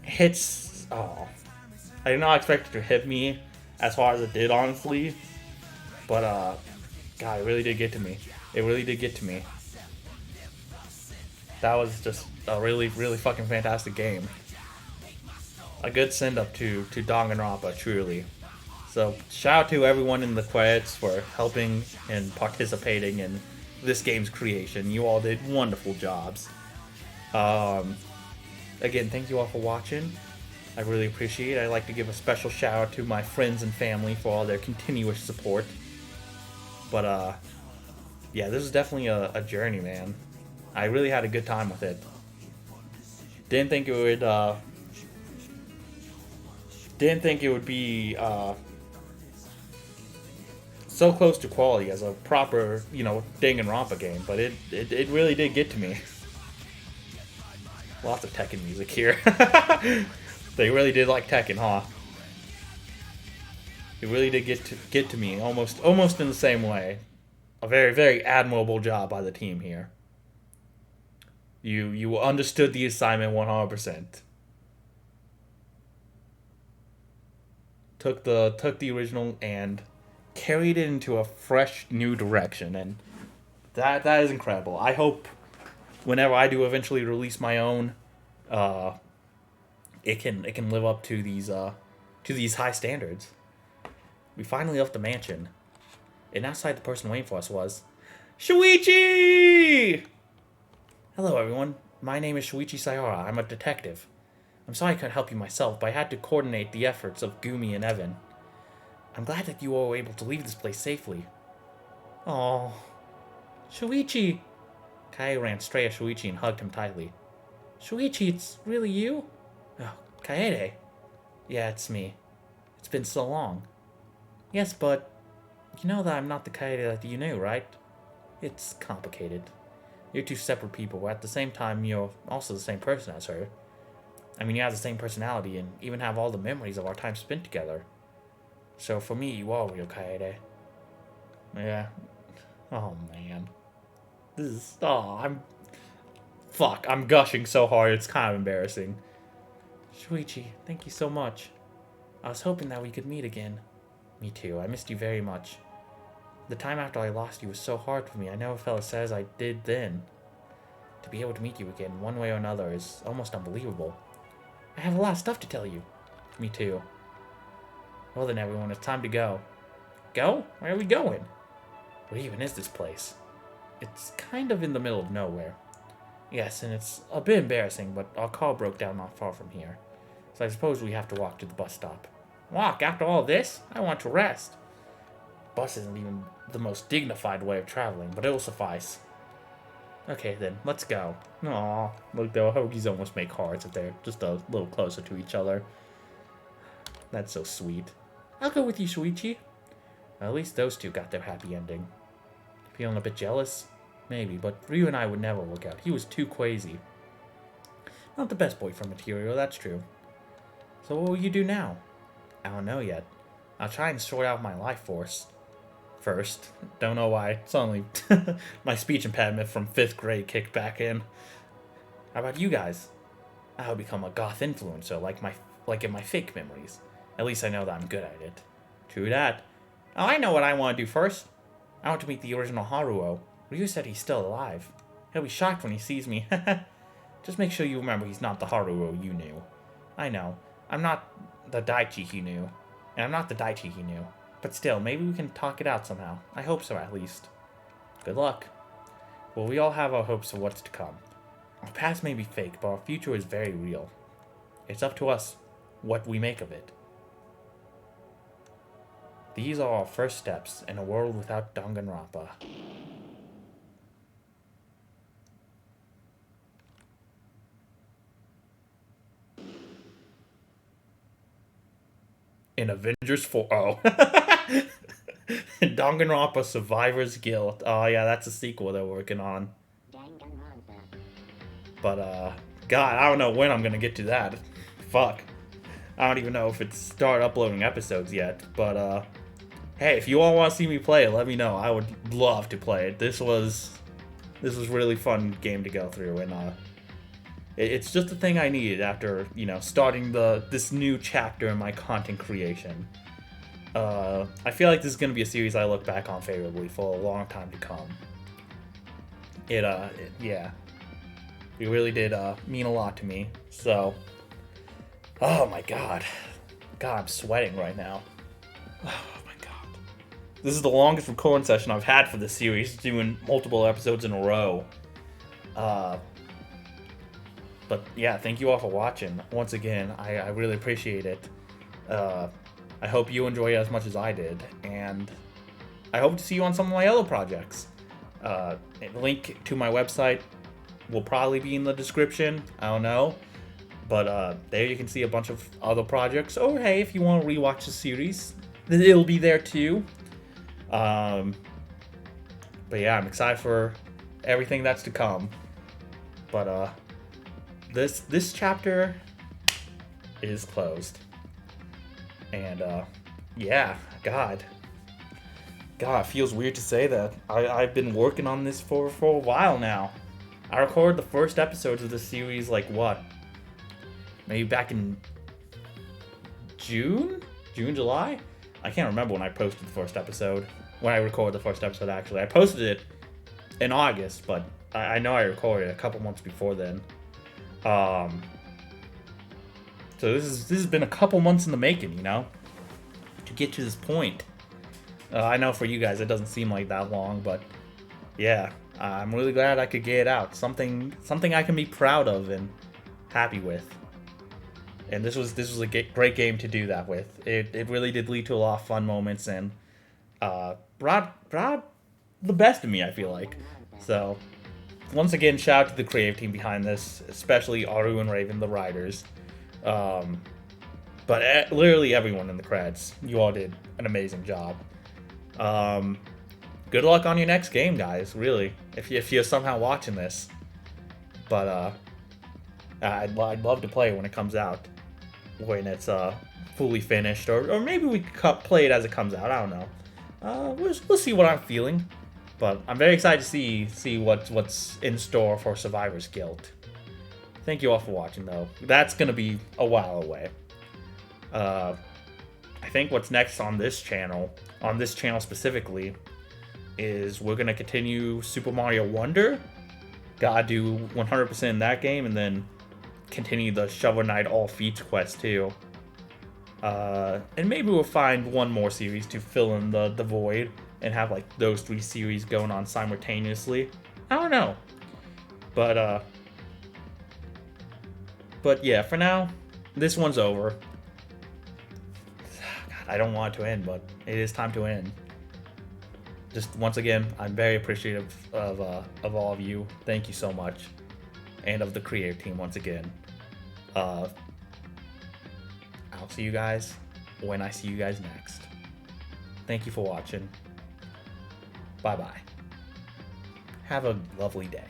Speaker 1: I did not expect it to hit me as hard as it did, honestly. But, God, it really did get to me. It really did get to me. That was just a really, really fucking fantastic game. A good send-up to Danganronpa, truly. So, shout out to everyone in the credits for helping and participating in this game's creation. You all did wonderful jobs. Again, thank you all for watching. I really appreciate it. I'd like to give a special shout out to my friends and family for all their continuous support. But, yeah, this is definitely a journey, man. I really had a good time with it. Didn't think it would be so close to quality as a proper, Danganronpa game, but it really did get to me. Lots of Tekken music here. They really did like Tekken, huh? It really did get to me almost in the same way. A very, very admirable job by the team here. You understood the assignment 100%. Took the original and carried it into a fresh new direction, and that is incredible. I hope whenever I do eventually release my own, it can live up to these high standards. We finally left the mansion, and outside the person waiting for us was Shuichi! Hello everyone, my name is Shuichi Sayara. I'm a detective. I'm sorry I couldn't help you myself, but I had to coordinate the efforts of Gumi and Evan. I'm glad that you all were able to leave this place safely. Oh, Shuichi! Kaede ran straight at Shuichi and hugged him tightly. Shuichi, it's really you? Oh, Kaede. Yeah, it's me. It's been so long. Yes, but you know that I'm not the Kaede that you knew, right? It's complicated. You're two separate people, but at the same time, you're also the same person as her. I mean, you have the same personality and even have all the memories of our time spent together. So for me, you are real Kaede. Yeah. Oh, man. I'm gushing so hard, it's kind of embarrassing. Shuichi, thank you so much. I was hoping that we could meet again. Me too, I missed you very much. The time after I lost you was so hard for me, I never felt as sad as I did then. To be able to meet you again, one way or another, is almost unbelievable. I have a lot of stuff to tell you. Me too. Well then, everyone, it's time to go. Go? Where are we going? What even is this place? It's kind of in the middle of nowhere. Yes, and it's a bit embarrassing, but our car broke down not far from here. So I suppose we have to walk to the bus stop. Walk? After all this? I want to rest. Bus isn't even the most dignified way of traveling, but it'll suffice. Okay then, let's go. Aww, look, the hoagies almost make hearts if they're just a little closer to each other. That's so sweet. I'll go with you, Shuichi. Well, at least those two got their happy ending. Feeling a bit jealous? Maybe, but Ryu and I would never work out. He was too crazy. Not the best boyfriend material, that's true. So what will you do now? I don't know yet. I'll try and sort out my life force first. Don't know why. Suddenly, my speech impediment from 5th grade kicked back in. How about you guys? I'll become a goth influencer like in my fake memories. At least I know that I'm good at it. True that. Oh, I know what I want to do first. I want to meet the original Haruo. Ryu said he's still alive. He'll be shocked when he sees me. Just make sure you remember he's not the Haruo you knew. I know. I'm not the Daichi he knew. And I'm not the Daichi he knew. But still, maybe we can talk it out somehow. I hope so, at least. Good luck. Well, we all have our hopes of what's to come. Our past may be fake, but our future is very real. It's up to us what we make of it. These are our first steps in a world without Danganronpa. In Avengers 4. Oh. Danganronpa Survivor's Guild. Oh, yeah, that's a sequel they're working on. But, God, I don't know when I'm gonna get to that. Fuck. I don't even know if it's start uploading episodes yet. But, hey, if you all want to see me play it, let me know. I would love to play it. This was really fun game to go through, and, it's just the thing I needed after, starting this new chapter in my content creation. I feel like this is going to be a series I look back on favorably for a long time to come. Yeah. It really did mean a lot to me. So, oh my god. God, I'm sweating right now. Oh my god. This is the longest recording session I've had for this series, doing multiple episodes in a row. But yeah, thank you all for watching. Once again, I really appreciate it. I hope you enjoy it as much as I did, and I hope to see you on some of my other projects. A link to my website will probably be in the description. I don't know. But there you can see a bunch of other projects. Or hey, if you want to rewatch the series, it'll be there too. But yeah, I'm excited for everything that's to come. But this chapter is closed. And yeah, God, it feels weird to say that. I've been working on this for a while now. I recorded the first episodes of the series, like, what? Maybe back in June, July? I can't remember when I posted the first episode. When I recorded the first episode, actually. I posted it in August, but I know I recorded it a couple months before then. So this has been a couple months in the making, to get to this point. I know for you guys it doesn't seem like that long, but yeah, I'm really glad I could get it out. Something I can be proud of and happy with. And this was a great game to do that with. It really did lead to a lot of fun moments and brought the best of me, I feel like. So once again, shout out to the creative team behind this, especially Aru and Raven, the writers. But literally everyone in the credits. You all did an amazing job. Good luck on your next game, guys, really, if you're somehow watching this. But I'd love to play it when it comes out, when it's fully finished, or maybe we could play it as it comes out. I don't know. We'll see what I'm feeling. But I'm very excited to see what's in store for Survivor's Guild. Thank you all for watching, though. That's going to be a while away. I think what's next on this channel specifically, is we're going to continue Super Mario Wonder. Gotta do 100% in that game, and then continue the Shovel Knight All Feats quest, too. And maybe we'll find one more series to fill in the void, and have, like, those 3 series going on simultaneously. I don't know. But yeah, for now, this one's over. God, I don't want it to end, but it is time to end. Just once again, I'm very appreciative of all of you. Thank you so much. And of the creative team once again. I'll see you guys when I see you guys next. Thank you for watching. Bye-bye. Have a lovely day.